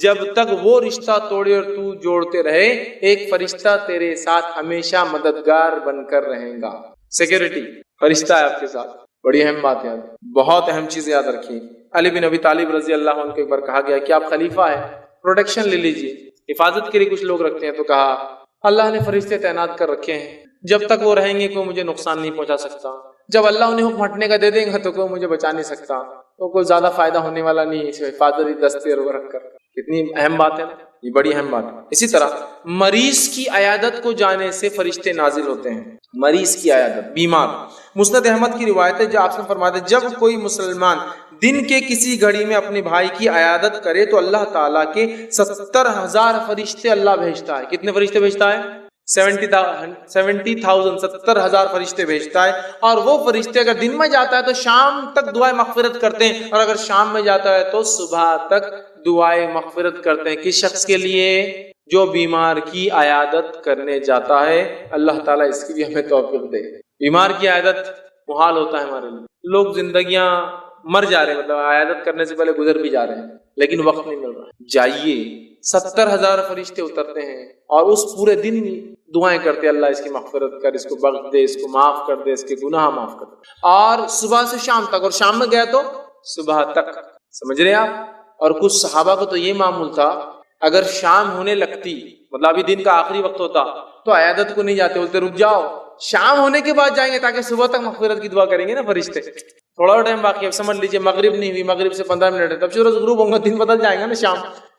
جب تک وہ رشتہ توڑے اور تو جوڑتے رہے، ایک فرشتہ تیرے ساتھ ہمیشہ مددگار بن کر رہے گا. سیکیورٹی فرشتہ ہے آپ کے ساتھ. بڑی اہم بات یاد، بہت اہم چیز یاد رکھیے. علی بن ابی طالب رضی اللہ عنہ کو ایک بار کہا گیا کہ آپ خلیفہ ہیں، پروٹیکشن لے لیجئے، حفاظت کے لیے کچھ لوگ رکھتے ہیں. تو کہا اللہ نے فرشتے تعینات کر رکھے ہیں، جب تک وہ رہیں گے کوئی مجھے نقصان نہیں پہنچا سکتا. جب اللہ انہیں حکم ہٹنے کا دے دیں گا تو کوئی مجھے بچا نہیں سکتا. تو کوئی زیادہ فائدہ ہونے والا نہیں ہے حفاظتی دستے رکھ کر. کتنی اہم بات ہے نا، یہ بڑی اہم بات ہے. اسی طرح مریض کی عیادت کو جانے سے فرشتے نازل ہوتے ہیں. مریض کی عیادت، بیمار. مسند احمد کی روایت ہے جو آپ سے فرماتے ہیں جب کوئی مسلمان دن کے کسی گھڑی میں اپنے بھائی کی عیادت کرے تو اللہ تعالیٰ کے 70,000 فرشتے اللہ بھیجتا ہے. کتنے فرشتے بھیجتا ہے؟ 70,000 70,000 فرشتے بھیجتا ہے. اور وہ فرشتے اگر دن میں جاتا ہے تو شام تک دعائیں مغفرت کرتے ہیں، اور اگر شام میں جاتا ہے تو صبح تک دعائیں مغفرت کرتے ہیں. کس شخص کے لیے؟ جو بیمار کی عیادت کرنے جاتا ہے. اللہ تعالیٰ اس کی بھی ہمیں توفیق دے. بیمار کی عیادت محال ہوتا ہے ہمارے لیے. لوگ زندگیاں مر جا رہے ہیں, مطلب عیادت کرنے سے پہلے گزر بھی جا رہے ہیں, لیکن وقت نہیں مل رہا. جائیے, 70,000 فرشتے اترتے ہیں اور اس پورے دن دعائیں کرتے, اللہ اس کی مغفرت کر, اس کو بخش دے, اس کو معاف کر دے, اس کے گناہ معاف کر دے, اور صبح سے شام تک, اور شام میں گیا تو صبح تک. سمجھ رہے ہیں آپ؟ اور کچھ صحابہ کو تو یہ معمول تھا, اگر شام ہونے لگتی, مطلب ابھی دن کا آخری وقت ہوتا, تو عیادت کو نہیں جاتے, بولتے رک جاؤ, شام ہونے کے بعد جائیں گے تاکہ صبح تک مغفرت کی دعا کریں گے نا فرشتے. تھوڑا ٹائم باقی, اب سمجھ لیجیے مغرب نہیں ہوئی, مغرب سے 15 منٹ ہے, تب سورج غروب ہوگا, دن بدل جائے گا نا شام,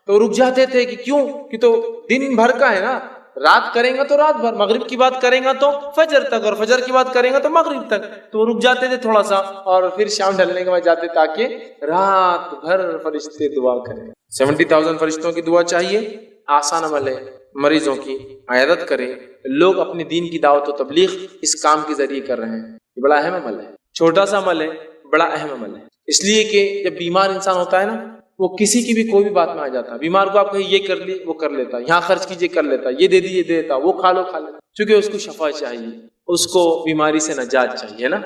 تو رک جاتے تھے. کہ کیوں؟ کہ تو دن بھر کا ہے نا, رات کریں گا تو رات بھر, مغرب کی بات کریں گا تو فجر تک, اور فجر کی بات کریں گا تو مغرب تک, تو وہ رک جاتے تھے تھوڑا سا, اور پھر شام ڈھلنے کے بعد جاتے تاکہ رات بھر فرشتے دعا کریں. 70,000 فرشتوں کی دعا چاہیے, آسان عمل ہے. مریضوں کی عیادت کریں. لوگ اپنے دین کی دعوت و تبلیغ اس کام کے ذریعے کر رہے ہیں. یہ بڑا اہم عمل ہے, چھوٹا سا عمل ہے, بڑا اہم عمل ہے. اس لیے کہ جب بیمار انسان ہوتا ہے نا, وہ کسی کی بھی کوئی بھی بات میں آ جاتا ہے. بیمار کو آپ کہیں یہ کر لی, وہ کر لیتا, یہاں خرچ کیجیے کر لیتا, یہ دے دیجیے دے دیتا, وہ کھا لو کھا لیتا, چونکہ اس کو شفا چاہیے, اس کو بیماری سے نجات چاہیے نا.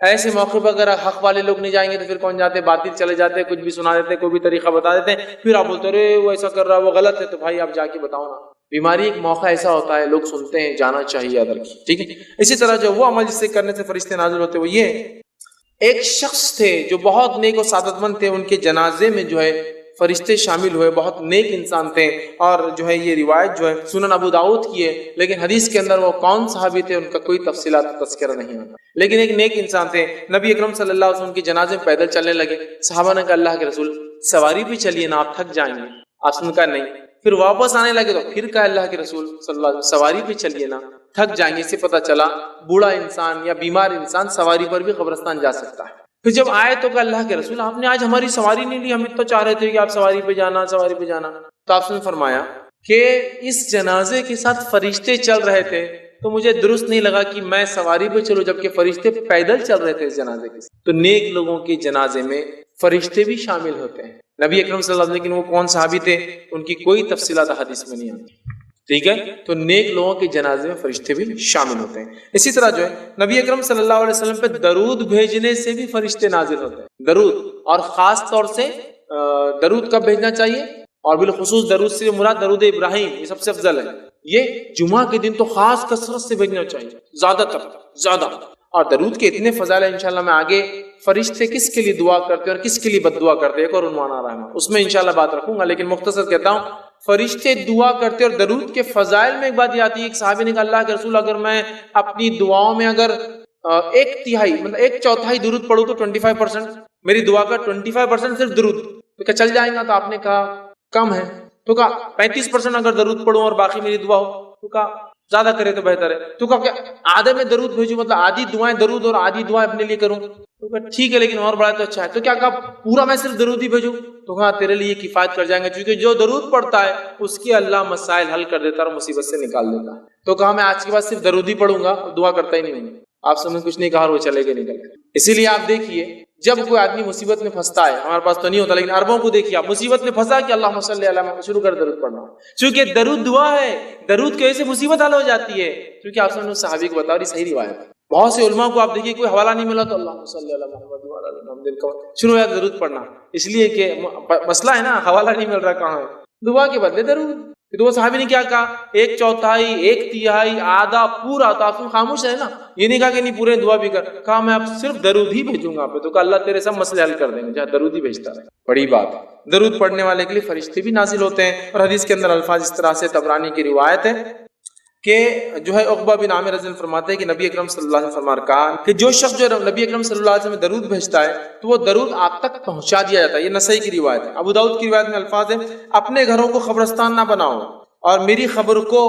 ایسے موقع پر اگر حق والے لوگ نہیں جائیں گے تو پھر کون جاتے؟ باطل چلے جاتے, کچھ بھی سنا دیتے, کوئی بھی طریقہ بتا دیتے, پھر آپ بولتے رہے وہ ایسا کر رہا ہے, وہ غلط ہے, تو بھائی آپ جا کے بتاؤ نا. بیماری ایک موقع ایسا ہوتا ہے, لوگ سنتے ہیں, جانا چاہیے, یاد رکھیے, ٹھیک ہے. اسی طرح جو وہ عمل جس سے کرنے سے فرشتے نازل ہوتے, وہ یہ ایک شخص تھے جو بہت نیک و سعادت مند تھے, ان کے جنازے میں جو ہے فرشتے شامل ہوئے, بہت نیک انسان تھے. اور جو ہے یہ روایت جو ہے سنن ابو داؤد کی ہے, لیکن حدیث کے اندر وہ کون صحابی تھے ان کا کوئی تفصیلات تذکرہ نہیں آتا, لیکن ایک نیک انسان تھے. نبی اکرم صلی اللہ علیہ وسلم کے جنازے میں پیدل چلنے لگے. صحابہ نے کہا اللہ کے رسول سواری پہ چلیے نا, آپ تھک جائیں گے. آپ نے کہا نہیں. پھر واپس آنے لگے تو پھر کہا اللہ کے رسول صلی اللہ علیہ وسلم سواری پہ چلیے نا, تھک جائیں گے. اس سے پتہ چلا بوڑھا انسان یا بیمار انسان سواری پر بھی قبرستان جا سکتا ہے. پھر جب آئے تو کہ اللہ کے رسول آپ نے آج ہماری سواری نہیں لی, ہم تو چاہ رہے تھے کہ آپ سواری پہ جانا, سواری پہ جانا. تو آپ نے فرمایا کہ اس جنازے کے ساتھ فرشتے چل رہے تھے, تو مجھے درست نہیں لگا کہ میں سواری پہ چلوں جبکہ فرشتے پیدل چل رہے تھے اس جنازے کے ساتھ. تو نیک لوگوں کے جنازے میں فرشتے بھی شامل ہوتے ہیں. نبی اکرم صلی اللہ علیہ وسلم, لیکن وہ کون صحابی تھے ان کی کوئی تفصیلات حدیث میں نہیں آتی, ٹھیک ہے. تو نیک لوگوں کے جنازے میں فرشتے بھی شامل ہوتے ہیں. اسی طرح جو ہے نبی اکرم صلی اللہ علیہ وسلم پہ درود بھیجنے سے بھی فرشتے نازل ہوتے ہیں. درود, اور خاص طور سے درود کب بھیجنا چاہیے, اور بالخصوص درود سے مراد درود ابراہیم, یہ سب سے افضل ہے. یہ جمعہ کے دن تو خاص کثرت سے بھیجنا چاہیے, زیادہ تر زیادہ. اور درود کے اتنے فضائل ہیں, انشاءاللہ میں آگے فرشتے کس کے لیے دعا کرتے ہیں اور کس کے لیے بد دعا کرتے ہیں ایک اور عنوان آ رہا ہے, اس میں انشاءاللہ بات رکھوں گا. لیکن مختصر کہتا ہوں, فرشتے دعا کرتے اور درود کے فضائل میں ایک بات یہ آتی ہے. ایک صحابی نے کہا اللہ کے رسول اگر میں اپنی دعاؤں میں اگر 1/3 مطلب 1/4 درود پڑھوں تو 25%, میری دعا کا 25% صرف درود, تو کیا چل جائے گا؟ تو آپ نے کہا کم ہے. تو کہا 35% اگر درود پڑھوں اور باقی میری دعا ہو, تو کہا زیادہ کرے تو بہتر ہے. تو کہا کہ آدھے میں درود بھیجوں, مطلب آدھی دعائیں درود اور آدھی دعائیں اپنے لیے کروں. تو کہا ٹھیک ہے, لیکن اور بڑا تو اچھا ہے. تو کیا کہا پورا میں صرف درود ہی بھیجوں؟ تو کہا تیرے لیے کفایت کر جائیں گے, کیونکہ جو درود پڑھتا ہے اس کی اللہ مسائل حل کر دیتا ہے اور مصیبت سے نکال دیتا ہے. تو کہا میں آج کے بعد صرف درود ہی پڑھوں گا, دعا کرتا ہی نہیں ہوں. آپ سب نے کچھ نہیں کہا اور وہ چلے گئے نکل گئے. اسی لیے آپ دیکھیے جب کوئی آدمی مصیبت میں پھنستا ہے, ہمارے پاس تو نہیں ہوتا لیکن عربوں کو دیکھیے آپ, مصیبت میں پھنسا کہ اللہم صلی علی محمد شروع کر درود پڑھنا, چونکہ درود دعا ہے, درود کی وجہ سے مصیبت حل ہو جاتی ہے. کیونکہ آپ سب نے صحابی کو بتا, اور یہ صحیح روایت ہے. بہت سے علماء کو آپ دیکھیے کوئی حوالہ نہیں ملا تو اللہم صلی علی محمد شروع ہوا درود پڑھنا, اس لیے کہ مسئلہ ہے نا, حوالہ نہیں مل رہا کہاں ہے, دعا کے بدلے درود. تو وہ صحابی نے کیا کہا 1/4 1/3 آدھا پورا, تو آپ خاموش ہے نا, یہ نہیں کہا کہ نہیں پورے دعا بھی کر, کہا میں اب صرف درود ہی بھیجوں گا آپ پہ. تو کہا اللہ تیرے سب مسئلے حل کر دیں گے, جہاں درود ہی بھیجتا رہے. بڑی بات ہے. درود پڑھنے والے کے لیے فرشتے بھی نازل ہوتے ہیں. اور حدیث کے اندر الفاظ اس طرح سے, طبرانی کی روایت ہے کہ جو ہے عقبہ بن عامر رضی اللہ عنہ فرماتے ہیں کہ نبی اکرم صلی اللہ علیہ وسلم نے کہا کہ جو شخص جو نبی اکرم صلی اللہ علیہ وسلم درود بھیجتا ہے تو وہ درود آپ تک پہنچا دیا جاتا ہے. یہ نسائی کی روایت ہے. ابو داؤد کی روایت میں الفاظ ہیں اپنے گھروں کو قبرستان نہ بناؤ اور میری خبر کو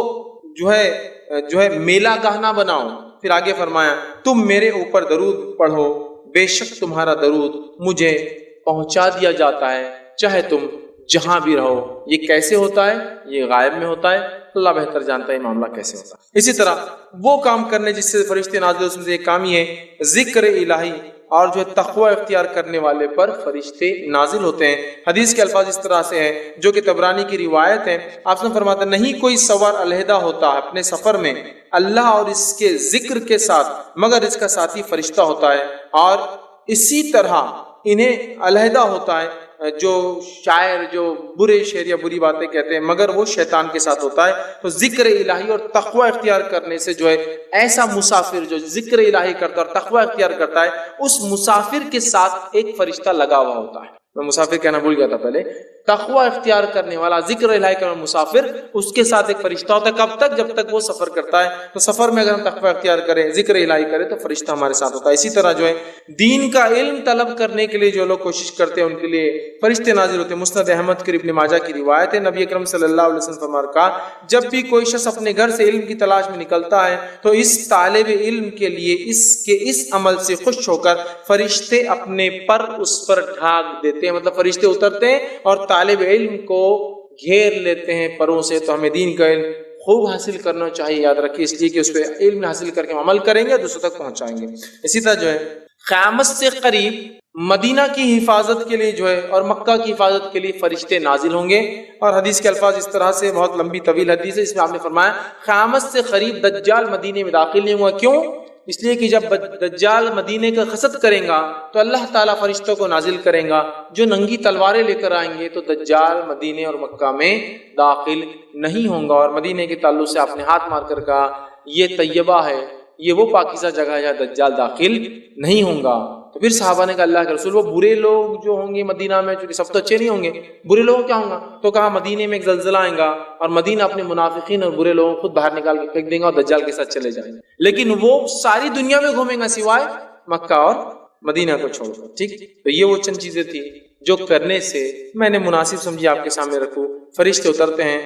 جو ہے میلہ گاہ نہ بناؤ. پھر آگے فرمایا تم میرے اوپر درود پڑھو, بے شک تمہارا درود مجھے پہنچا دیا جاتا ہے چاہے تم جہاں بھی رہو. یہ کیسے ہوتا ہے؟ یہ غائب میں ہوتا ہے, اللہ بہتر جانتا ہے یہ معاملہ کیسے ہوتا ہے. اسی طرح وہ کام کرنے جس سے فرشتے نازل, اس میں سے ایک کام یہ ہے ذکر الہی, اور جو تقوی اختیار کرنے والے پر فرشتے نازل ہوتے ہیں. حدیث کے الفاظ اس طرح سے ہیں جو کہ طبرانی کی روایت ہے. آپ نے فرمایا نہیں کوئی سوار علیحدہ ہوتا اپنے سفر میں اللہ اور اس کے ذکر کے ساتھ مگر اس کا ساتھی فرشتہ ہوتا ہے, اور اسی طرح انہیں علیحدہ ہوتا ہے جو شاعر جو برے شعر یا بری باتیں کہتے ہیں، مگر وہ شیطان کے ساتھ ہوتا ہے۔ تو ذکر الہی اور تقوی اختیار کرنے سے جو ہے ایسا مسافر جو ذکر الہی کرتا ہے اور تقوی اختیار کرتا ہے، اس مسافر کے ساتھ ایک فرشتہ لگا ہوا ہوتا ہے۔ میں مسافر کہنا بھول گیا تھا پہلے۔ تقوی اختیار کرنے والا، ذکر الہی کرنے والا مسافر، اس کے ساتھ ایک فرشتہ ہوتا ہے۔ کب تک؟ جب تک وہ سفر کرتا ہے۔ تو سفر میں اگر ہم تقوی اختیار کریں، ذکر الہی کریں، تو فرشتہ ہمارے ساتھ ہوتا ہے۔ اسی طرح جو ہے دین کا علم طلب کرنے کے لیے جو لوگ کوشش کرتے ہیں، ان کے لیے فرشتے نازل ہوتے ہیں۔ مسند احمد کی ابن ماجہ کی روایت ہے، نبی اکرم صلی اللہ علیہ وسلم فرمایا کہا، جب بھی کوئی شخص اپنے گھر سے علم کی تلاش میں نکلتا ہے تو اس طالب علم کے لیے اس عمل سے خوش ہو کر فرشتے اپنے پر اس پر ڈھانک دیتے ہیں، مطلب فرشتے اترتے ہیں اور طالب علم کو گھیر لیتے ہیں پروں سے۔ تو ہمیں دین کا علم خوب حاصل کرنا چاہیے، یاد رکھیے، اس لیے کہ اس پہ علم حاصل کر کے ہم عمل کریں گے، دوسروں تک پہنچائیں گے۔ اسی طرح جو ہے قیامت سے قریب مدینہ کی حفاظت کے لیے جو ہے اور مکہ کی حفاظت کے لیے فرشتے نازل ہوں گے، اور حدیث کے الفاظ اس طرح سے، بہت لمبی طویل حدیث ہے، اس میں آپ نے فرمایا قیامت سے قریب دجال مدینے میں داخل نہیں ہوا۔ کیوں؟ اس لیے کہ جب دجال مدینے کا قصد کریں گا تو اللہ تعالیٰ فرشتوں کو نازل کریں گا جو ننگی تلواریں لے کر آئیں گے، تو دجال مدینے اور مکہ میں داخل نہیں ہوں گا۔ اور مدینے کے تعلق سے آپ نے ہاتھ مار کر کہا یہ طیبہ ہے، یہ وہ پاکیزہ جگہ ہے جہاں دجال داخل نہیں ہوں گا۔ تو پھر صحابہ نے کہا اللہ کے رسول، وہ برے لوگ جو ہوں گے مدینہ میں، چونکہ سب تو اچھے نہیں ہوں گے، برے لوگ کیا ہوں گا؟ تو کہا مدینے میں ایک زلزلہ آئے گا اور مدینہ اپنے منافقین اور برے لوگوں کو خود باہر نکال کے پھینک دیں گا اور دجال کے ساتھ چلے جائیں گے، لیکن وہ ساری دنیا میں گھومیں گا سوائے مکہ اور مدینہ کو چھوڑ کر۔ ٹھیک، تو یہ وہ چند چیزیں تھی جو کرنے سے میں نے مناسب سمجھی آپ کے سامنے رکھوں۔ فرشتے اترتے ہیں،